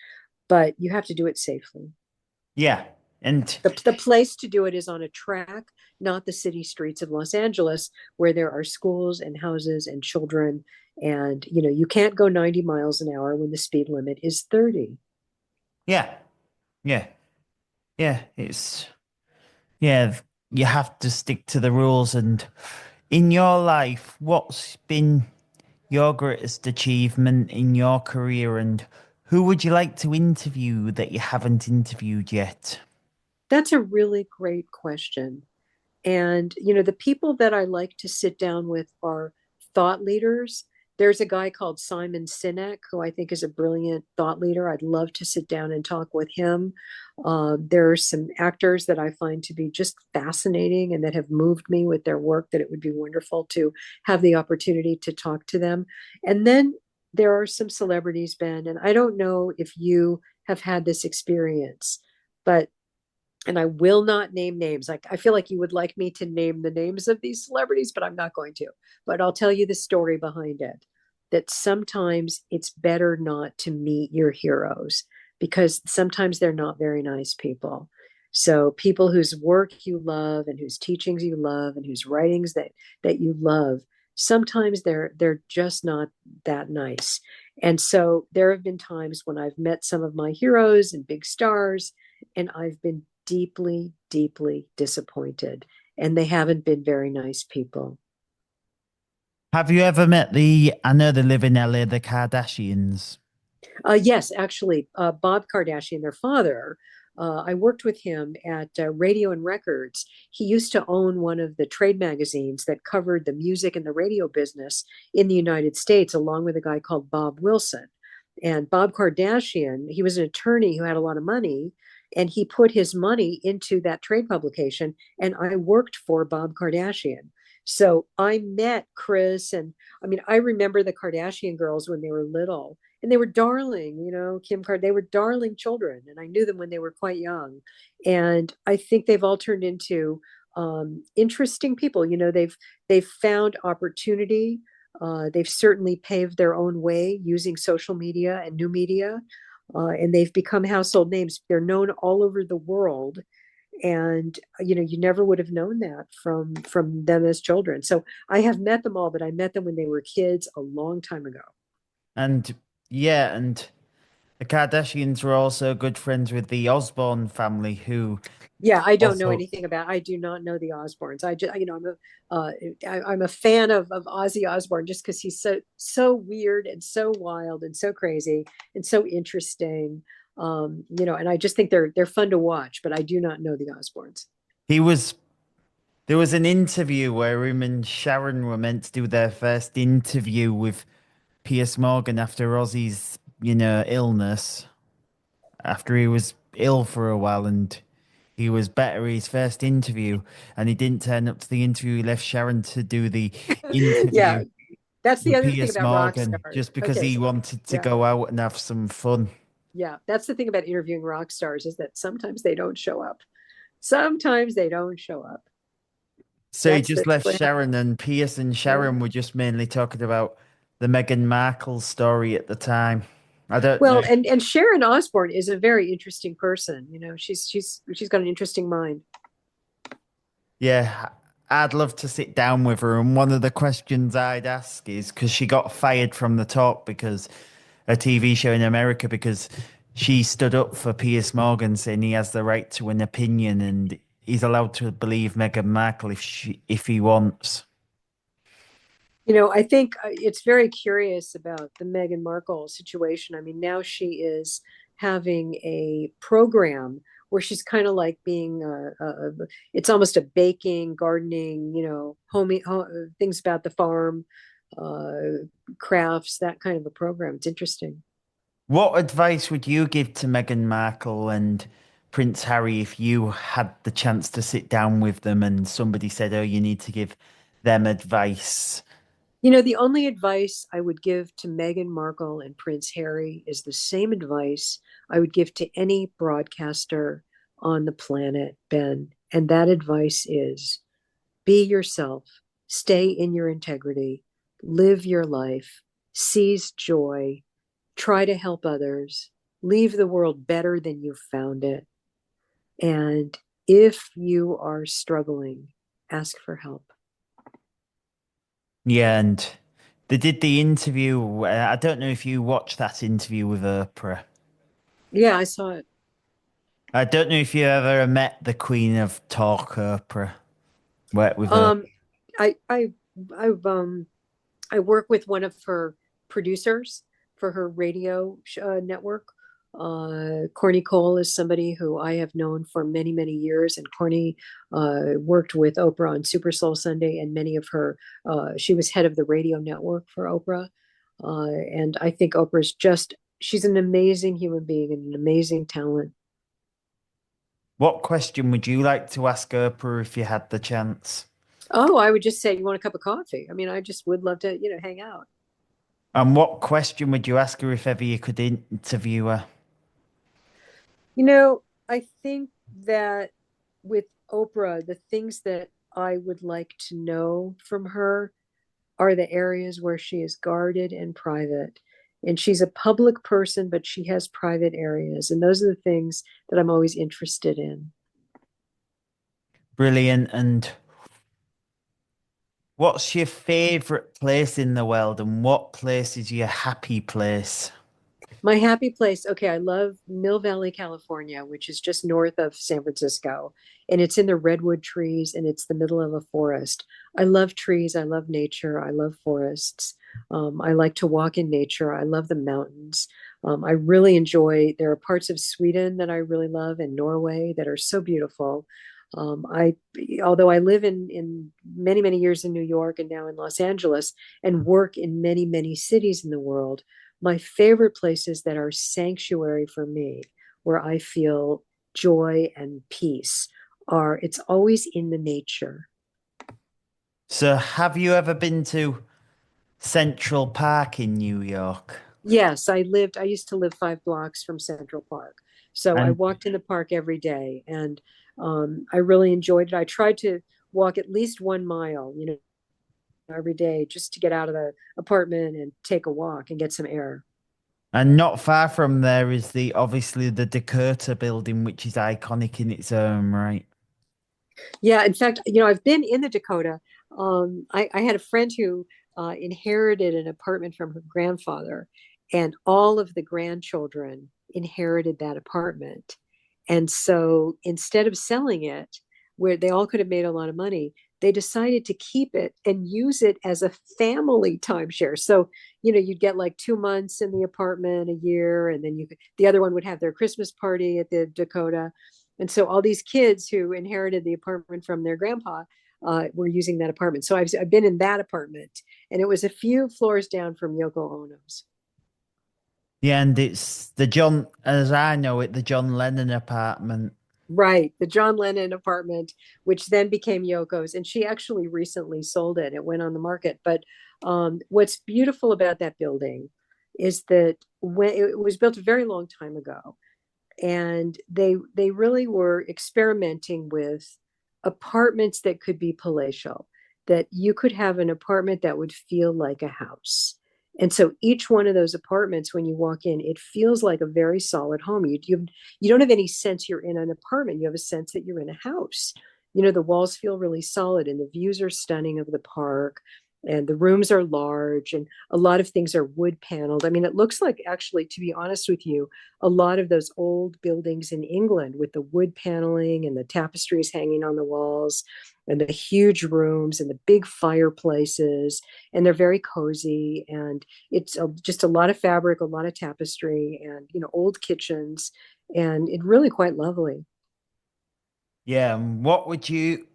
but you have to do it safely. Yeah. And The place to do it is on a track, not the city streets of Los Angeles, where there are schools and houses and children. And, you can't go 90 miles an hour when the speed limit is 30. yeah, yeah, yeah. Yeah, you have to stick to the rules. And in your life, what's been your greatest achievement in your career, and who would you like to interview that you haven't interviewed yet? That's a really great question. And, the people that I like to sit down with are thought leaders. There's a guy called Simon Sinek, who I think is a brilliant thought leader. I'd love to sit down and talk with him. There are some actors that I find to be just fascinating and that have moved me with their work, that it would be wonderful to have the opportunity to talk to them. And then there are some celebrities, Ben, and I don't know if you have had this experience, but and I will not name names. Like, I feel like you would like me to name the names of these celebrities, but I'm not going to. But I'll tell you the story behind it. That sometimes it's better not to meet your heroes because sometimes they're not very nice people. So people whose work you love and whose teachings you love and whose writings that you love, sometimes they're just not that nice. And so there have been times when I've met some of my heroes and big stars, and I've been deeply, deeply disappointed. And they haven't been very nice people. Have you ever met I know they live in LA, the Kardashians? Yes, actually, Bob Kardashian, their father, I worked with him at Radio and Records. He used to own one of the trade magazines that covered the music and the radio business in the United States, along with a guy called Bob Wilson. And Bob Kardashian, he was an attorney who had a lot of money, and he put his money into that trade publication. And I worked for Bob Kardashian. So I met Chris, and I mean, I remember the Kardashian girls when they were little, and they were darling, Kim Card. They were darling children, and I knew them when they were quite young. And I think they've all turned into interesting people. They've found opportunity. They've certainly paved their own way using social media and new media, and they've become household names. They're known all over the world, And you never would have known that from them as children. So I have met them all, but I met them when they were kids a long time ago. And yeah, and the Kardashians were also good friends with the Osborne family, who Yeah, I don't know also anything about. I do not know the Osbournes. I just, I'm a fan of Ozzy Osbourne just because he's so weird and so wild and so crazy and so interesting. And I just think they're fun to watch. But I do not know the Osbournes. he was. There was an interview where him and Sharon were meant to do their first interview with Piers Morgan after Ozzy's, illness. After he was ill for a while and he was better his first interview, and he didn't turn up to the interview. He left Sharon to do the Yeah, interview that's the with other thing Piers about rock Morgan stars. just because Okay, he so wanted to yeah, go out and have some fun. yeah, that's the thing about interviewing rock stars is that sometimes they don't show up. Sometimes they don't show up. So he That's just that's left what happens. Sharon, and Piers and Yeah. Sharon were just mainly talking about the Meghan Markle story at the time. I don't know. Well, and Sharon Osbourne is a very interesting person. She's got an interesting mind. Yeah, I'd love to sit down with her. And one of the questions I'd ask is because she got fired from the talk because a TV show in America because she stood up for Piers Morgan, saying he has the right to an opinion and he's allowed to believe Meghan Markle if he wants. I think it's very curious about the Meghan Markle situation. I mean, now she is having a program where she's kind of like being it's almost a baking, gardening, things about the farm, uh, crafts, that kind of a program. It's interesting. What advice would you give to Meghan Markle and Prince Harry if you had the chance to sit down with them and somebody said, "Oh, you need to give them advice"? The only advice I would give to Meghan Markle and Prince Harry is the same advice I would give to any broadcaster on the planet, Ben. And that advice is be yourself, stay in your integrity, live your life, seize joy, try to help others, leave the world better than you found it. And if you are struggling, ask for help. Yeah, and they did the interview. I don't know if you watched that interview with Oprah. Yeah, I saw it. I don't know if you ever met the Queen of Talk, Oprah. Worked with her. Um, I I I've I work with one of her producers for her radio network. Corny Cole is somebody who I have known for many, many years, and Corny worked with Oprah on Super Soul Sunday, and many of her. She was head of the radio network for Oprah, and I think Oprah's she's an amazing human being and an amazing talent. What question would you like to ask Oprah if you had the chance? Oh, I would just say, you want a cup of coffee? I mean, I just would love to, hang out. And what question would you ask her if ever you could interview her? I think that with Oprah, the things that I would like to know from her are the areas where she is guarded and private. And she's a public person, but she has private areas. And those are the things that I'm always interested in. Brilliant. And what's your favorite place in the world and what place is your happy place? My happy place. Okay, I love Mill Valley, California, which is just north of San Francisco. And it's in the redwood trees and it's the middle of a forest. I love trees. I love nature. I love forests. I like to walk in nature. I love the mountains. I really there are parts of Sweden that I really love and Norway that are so beautiful. I, although I live in many, many years in New York and now in Los Angeles and work in many, many cities in the world, my favorite places that are sanctuary for me, where I feel joy and peace, it's always in the nature. So, have you ever been to Central Park in New York? Yes, I used to live 5 blocks from Central Park. So I And walked in the park every day and I really enjoyed it. I tried to walk at least 1 mile, every day just to get out of the apartment and take a walk and get some air. And not far from there is the obviously the Dakota building, which is iconic in its own right. Yeah, in fact, I've been in the Dakota. I had a friend who inherited an apartment from her grandfather, and all of the grandchildren inherited that apartment. And so instead of selling it, where they all could have made a lot of money, they decided to keep it and use it as a family timeshare. So, you'd get like 2 months in the apartment a year, and then the other one would have their Christmas party at the Dakota. And so all these kids who inherited the apartment from their grandpa were using that apartment. So I've been in that apartment, and it was a few floors down from Yoko Ono's. Yeah, and it's the John, as I know it, the John Lennon apartment. Right, the John Lennon apartment, which then became Yoko's, and she actually recently sold it. It went on the market. But what's beautiful about that building is that when it was built a very long time ago, and they really were experimenting with apartments that could be palatial, that you could have an apartment that would feel like a house. And so each one of those apartments, when you walk in, it feels like a very solid home. You don't have any sense you're in an apartment. You have a sense that you're in a house. The walls feel really solid, and the views are stunning of the park, and the rooms are large, and a lot of things are wood paneled. I mean, it looks like, actually, to be honest with you, a lot of those old buildings in England with the wood paneling and the tapestries hanging on the walls and the huge rooms and the big fireplaces. And they're very cozy. And it's just a lot of fabric, a lot of tapestry, and, old kitchens. And it's really quite lovely. Yeah, and what would you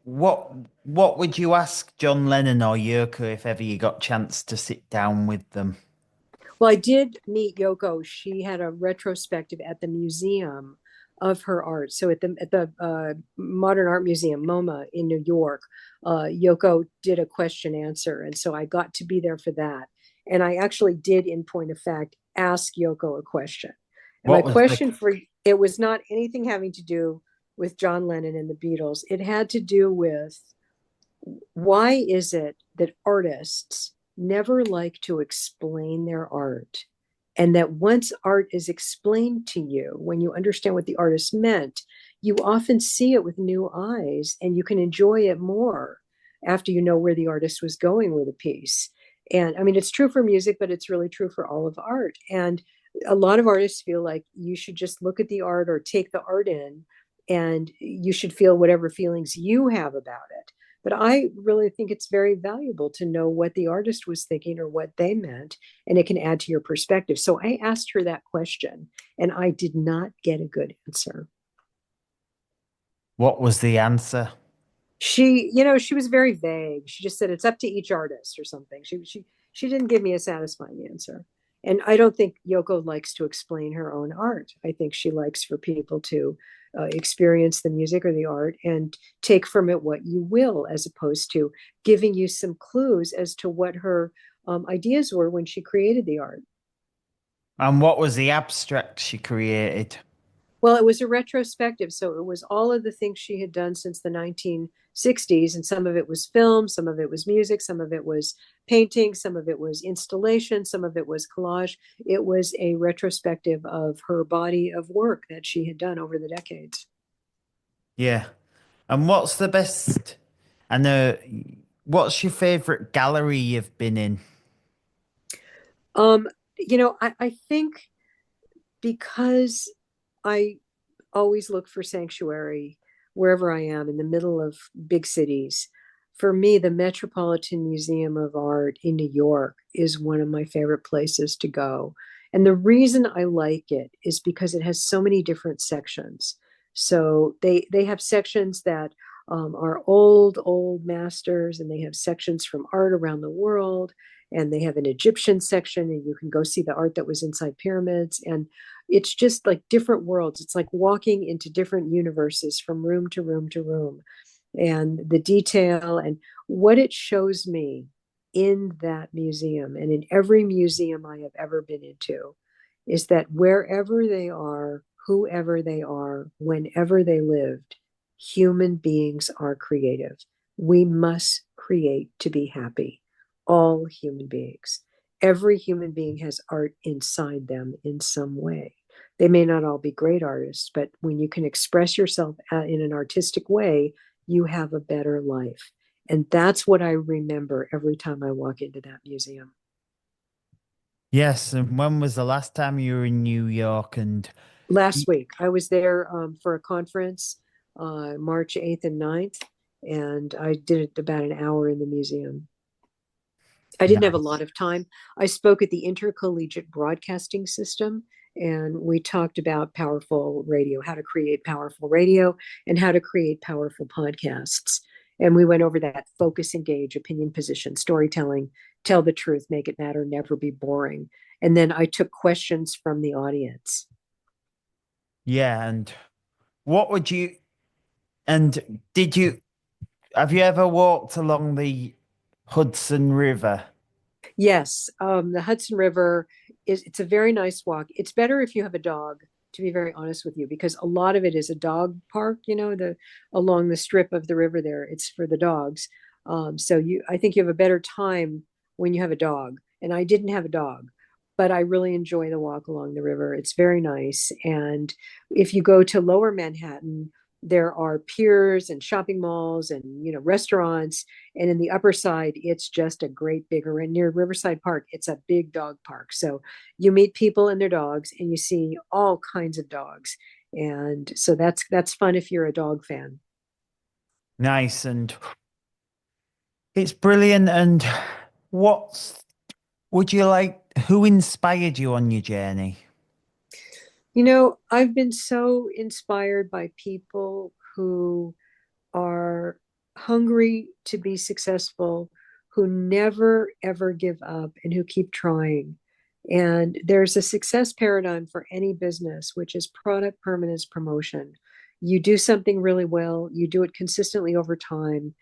ask John Lennon or Yoko if ever you got chance to sit down with them? Well, I did meet Yoko. She had a retrospective at the museum of her art. So at the Modern Art Museum, MoMA in New York, Yoko did a question answer, and so I got to be there for that. And I actually did, in point of fact, ask Yoko a question. And my What was the question for it was not anything having to do with John Lennon and the Beatles. It had to do with, why is it that artists never like to explain their art? And that once art is explained to you, when you understand what the artist meant, you often see it with new eyes, and you can enjoy it more after you know where the artist was going with a piece. And I mean, it's true for music, but it's really true for all of art. And a lot of artists feel like you should just look at the art or take the art in, and you should feel whatever feelings you have about it. But I really think it's very valuable to know what the artist was thinking or what they meant, and it can add to your perspective. So I asked her that question, and I did not get a good answer. what was the answer? She was very vague. She just said it's up to each artist or something. She didn't give me a satisfying answer. And I don't think Yoko likes to explain her own art. I think she likes for people to experience the music or the art and take from it what you will, as opposed to giving you some clues as to what her ideas were when she created the art. And what was the abstract she created? Well, it was a retrospective, so it was all of the things she had done since the 1960s, and some of it was film, some of it was music, some of it was painting, some of it was installation, some of it was collage. It was a retrospective of her body of work that she had done over the decades. Yeah. And what's the best? I know. What's your favorite gallery you've been in? I think because I always look for sanctuary wherever I am in the middle of big cities. For me, the Metropolitan Museum of Art in New York is one of my favorite places to go. And the reason I like it is because it has so many different sections. So they have sections that are old masters, and they have sections from art around the world, and they have an Egyptian section, and you can go see the art that was inside pyramids. And it's just like different worlds. It's like walking into different universes from room to room to room. And the detail and what it shows me in that museum and in every museum I have ever been into is that wherever they are, whoever they are, whenever they lived, human beings are creative. We must create to be happy, all human beings. Every human being has art inside them in some way. They may not all be great artists, but when you can express yourself in an artistic way, you have a better life. And that's what I remember every time I walk into that museum. Yes, and when was the last time you were in New York? And Last y- week, I was there for a conference, March 8th and 9th, and I did about an hour in the museum. I didn't have a nice. lot of time. I spoke at the Intercollegiate Broadcasting System, and we talked about powerful radio, how to create powerful radio, and how to create powerful podcasts. And we went over that: focus, engage, opinion, position, storytelling, tell the truth, make it matter, never be boring. And then I took questions from the audience. Yeah, and what would you and did you have you ever walked along the Hudson River? Yes, the Hudson River it's a very nice walk. It's better if you have a dog, to be very honest with you, because a lot of it is a dog park, the along the strip of the river there. It's for the dogs. So I think you have a better time when you have a dog. And I didn't have a dog, but I really enjoy the walk along the river. It's very nice. And if you go to Lower Manhattan, there are piers and shopping malls and restaurants, and in the upper side, it's just a great bigger. And near Riverside Park, it's a big dog park. So you meet people and their dogs, and you see all kinds of dogs. And so that's fun if you're a dog fan. Nice, and it's brilliant. And what's would you like? Who inspired you on your journey? I've been so inspired by people who are hungry to be successful, who never ever give up and who keep trying. And there's a success paradigm for any business, which is product permanence promotion. You do something really well, you do it consistently over time,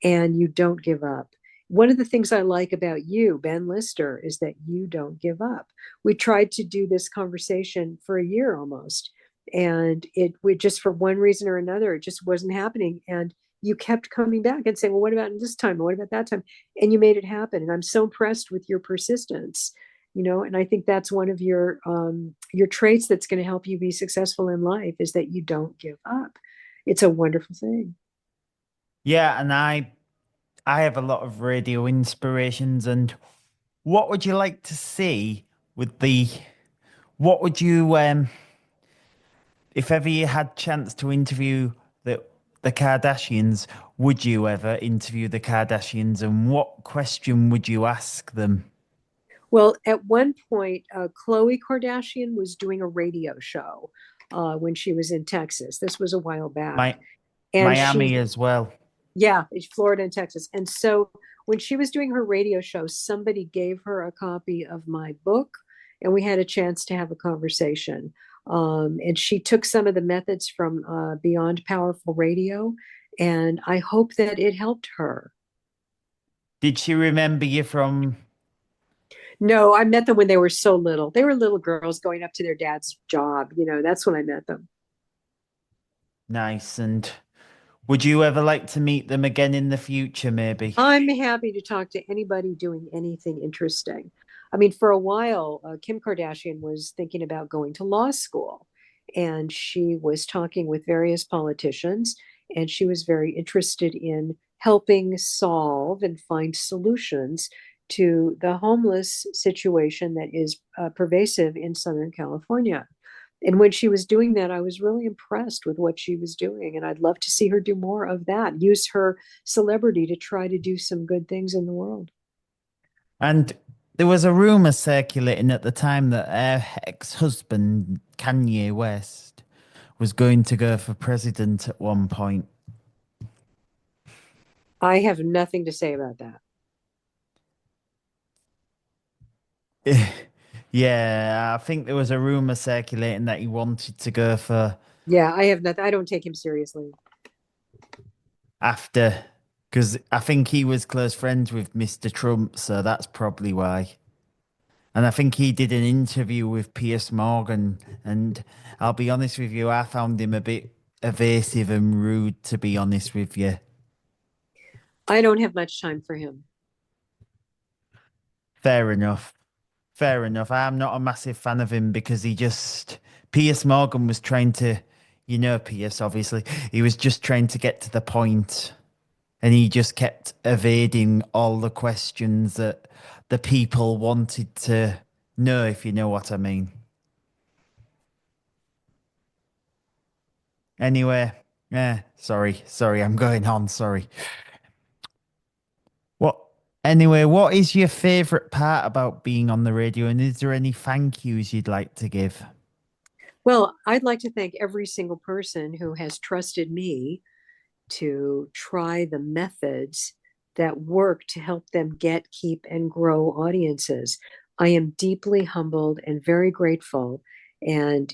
and you don't give up. One of the things I like about you, Ben Lister, is that you don't give up. We tried to do this conversation for a year almost, and it would just, for one reason or another, it just wasn't happening. And you kept coming back and saying, well, what about this time? What about that time? And you made it happen. And I'm so impressed with your persistence, and I think that's one of your traits that's going to help you be successful in life, is that you don't give up. It's a wonderful thing. Yeah, and I have a lot of radio inspirations. And what would you like to see with the what would you if ever you had chance to interview the Kardashians, would you ever interview the Kardashians, and what question would you ask them? Well, at one point, Khloe Kardashian was doing a radio show when she was in Texas. This was a while back. My And Miami as well. yeah, it's Florida and Texas. And so when she was doing her radio show, somebody gave her a copy of my book, and we had a chance to have a conversation. And she took some of the methods from Beyond Powerful Radio, and I hope that it helped her. Did she remember you from No, I met them when they were so little. They were little girls going up to their dad's job. That's when I met them. Nice? And would you ever like to meet them again in the future, maybe? I'm happy to talk to anybody doing anything interesting. I mean, for a while, Kim Kardashian was thinking about going to law school, and she was talking with various politicians, and she was very interested in helping solve and find solutions to the homeless situation that is pervasive in Southern California. And when she was doing that, I was really impressed with what she was doing. And I'd love to see her do more of that, use her celebrity to try to do some good things in the world. And there was a rumor circulating at the time that her ex-husband, Kanye West, was going to go for president at one point. I have nothing to say about that. Yeah, I think there was a rumor circulating that he wanted to go for Yeah, I have nothing. I don't take him seriously. after, because I think he was close friends with Mr. Trump, so that's probably why. And I think he did an interview with Piers Morgan, and I'll be honest with you, I found him a bit evasive and rude, to be honest with you. I don't have much time for him. Fair enough. Fair enough. I'm not a massive fan of him because Piers Morgan was trying to, Piers, obviously. He was just trying to get to the point and he just kept evading all the questions that the people wanted to know, if you know what I mean. Anyway, sorry, I'm going on, sorry. What, what is your favorite part about being on the radio? And is there any thank yous you'd like to give? Well, I'd like to thank every single person who has trusted me to try the methods that work to help them get, keep, and grow audiences. I am deeply humbled and very grateful. And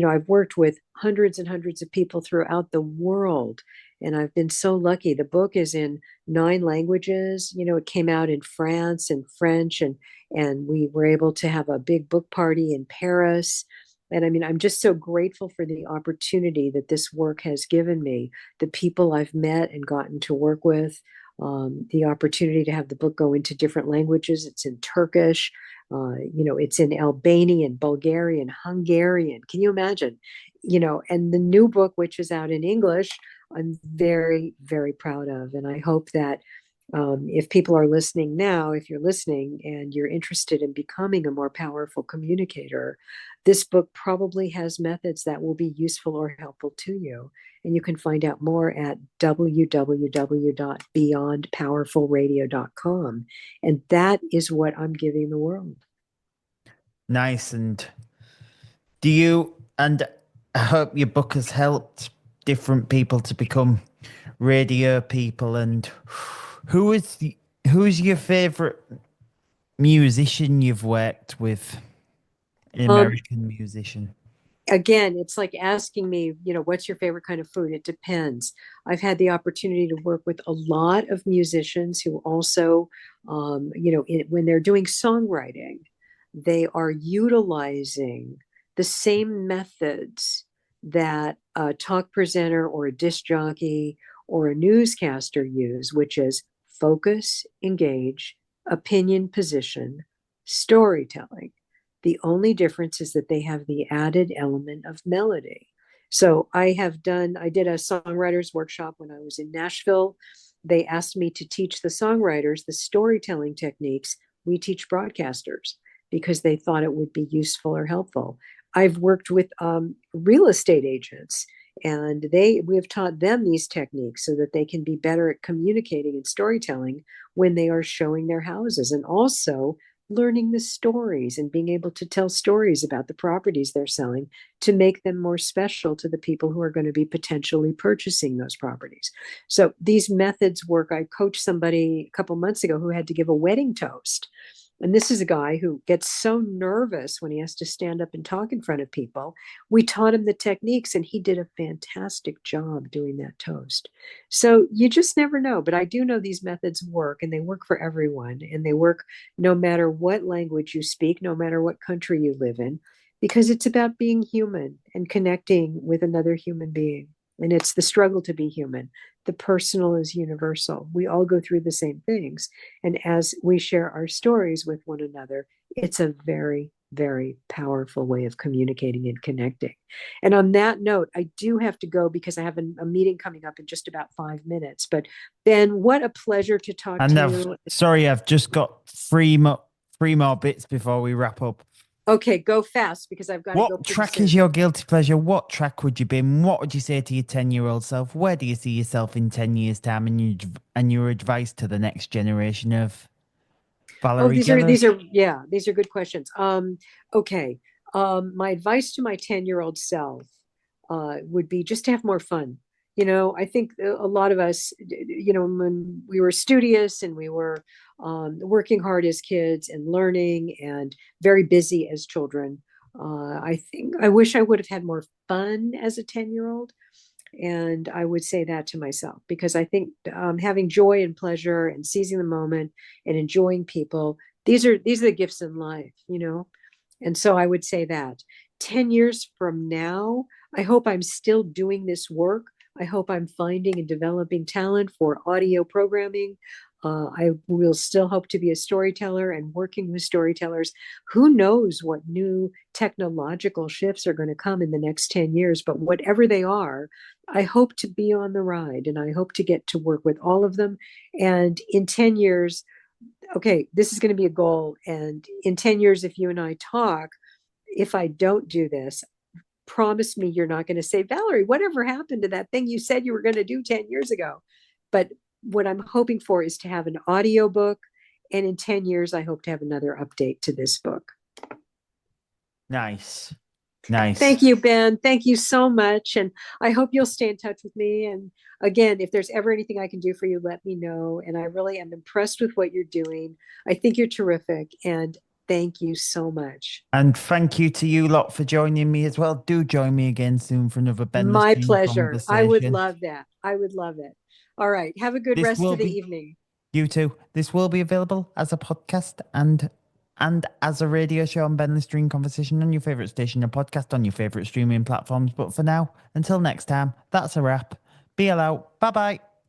I've worked with hundreds and hundreds of people throughout the world. And I've been so lucky. The book is in 9 languages. It came out in France and French, and we were able to have a big book party in Paris. And I mean, I'm just so grateful for the opportunity that this work has given me, the people I've met and gotten to work with, the opportunity to have the book go into different languages. It's in Turkish, it's in Albanian, Bulgarian, Hungarian. Can you imagine? And the new book, which is out in English, I'm very, very proud of. And I hope that if people are listening now, if you're listening and you're interested in becoming a more powerful communicator, this book probably has methods that will be useful or helpful to you. And you can find out more at www.beyondpowerfulradio.com. And that is what I'm giving the world. Nice. And and I hope your book has helped different people to become radio people. And who is who's your favorite musician you've worked with? An Um, American musician. Again, it's like asking me, what's your favorite kind of food? It depends. I've had the opportunity to work with a lot of musicians who also, when they're doing songwriting, they are utilizing the same methods that a talk presenter or a disc jockey or a newscaster use, which is focus, engage, opinion, position, storytelling. The only difference is that they have the added element of melody. So I did a songwriters workshop when I was in Nashville. They asked me to teach the songwriters the storytelling techniques we teach broadcasters because they thought it would be useful or helpful. I've worked with real estate agents, and we have taught them these techniques so that they can be better at communicating and storytelling when they are showing their houses, and also learning the stories and being able to tell stories about the properties they're selling to make them more special to the people who are going to be potentially purchasing those properties. So these methods work. I coached somebody a couple months ago who had to give a wedding toast. And this is a guy who gets so nervous when he has to stand up and talk in front of people. We taught him the techniques, and he did a fantastic job doing that toast. So you just never know. But I do know these methods work, and they work for everyone. And they work no matter what language you speak, no matter what country you live in, because it's about being human and connecting with another human being. And it's the struggle to be human. The personal is universal. We all go through the same things. And as we share our stories with one another, it's a very, very powerful way of communicating and connecting. And on that note, I do have to go because I have a meeting coming up in just about 5 minutes. But Ben, what a pleasure to talk to And you. I've just got three more bits before we wrap up. Okay, go fast because I've got to go What pretty track is soon. your guilty pleasure? What track would you be in? What would you say to your 10-year-old self? Where do you see yourself in 10 years' time and your advice to the next generation of Oh, Valerie these are Geller? these are yeah, these are good questions. Okay. My advice to my 10-year-old self would be just to have more fun. I think a lot of us, when we were studious and we were working hard as kids and learning and very busy as children, I think I wish I would have had more fun as a 10-year-old. And I would say that to myself because I think having joy and pleasure and seizing the moment and enjoying people, these are the gifts in life. And so I would say that 10 years from now, I hope I'm still doing this work. I hope I'm finding and developing talent for audio programming. I will still hope to be a storyteller and working with storytellers. Who knows what new technological shifts are going to come in the next 10 years, but whatever they are, I hope to be on the ride and I hope to get to work with all of them. And in 10 years, okay, this is going to be a goal. And in 10 years, if you and I talk, if I don't do this, promise me you're not going to say, Valerie, whatever happened to that thing you said you were going to do 10 years ago? But what I'm hoping for is to have an audio book. And in 10 years, I hope to have another update to this book. Nice. Nice. Thank you, Ben. Thank you so much. And I hope you'll stay in touch with me. And again, if there's ever anything I can do for you, let me know. And I really am impressed with what you're doing. I think you're terrific. And thank you so much. And thank you to you lot for joining me as well. Do join me again soon for another Benless My Dream pleasure. I would conversation. love that. I would love it. All right. Have a good This rest will of the be evening. you too. This will be available as a podcast and as a radio show on Benless Dream Conversation on your favorite station or podcast on your favorite streaming platforms. But for now, until next time, that's a wrap. Be out. Bye bye.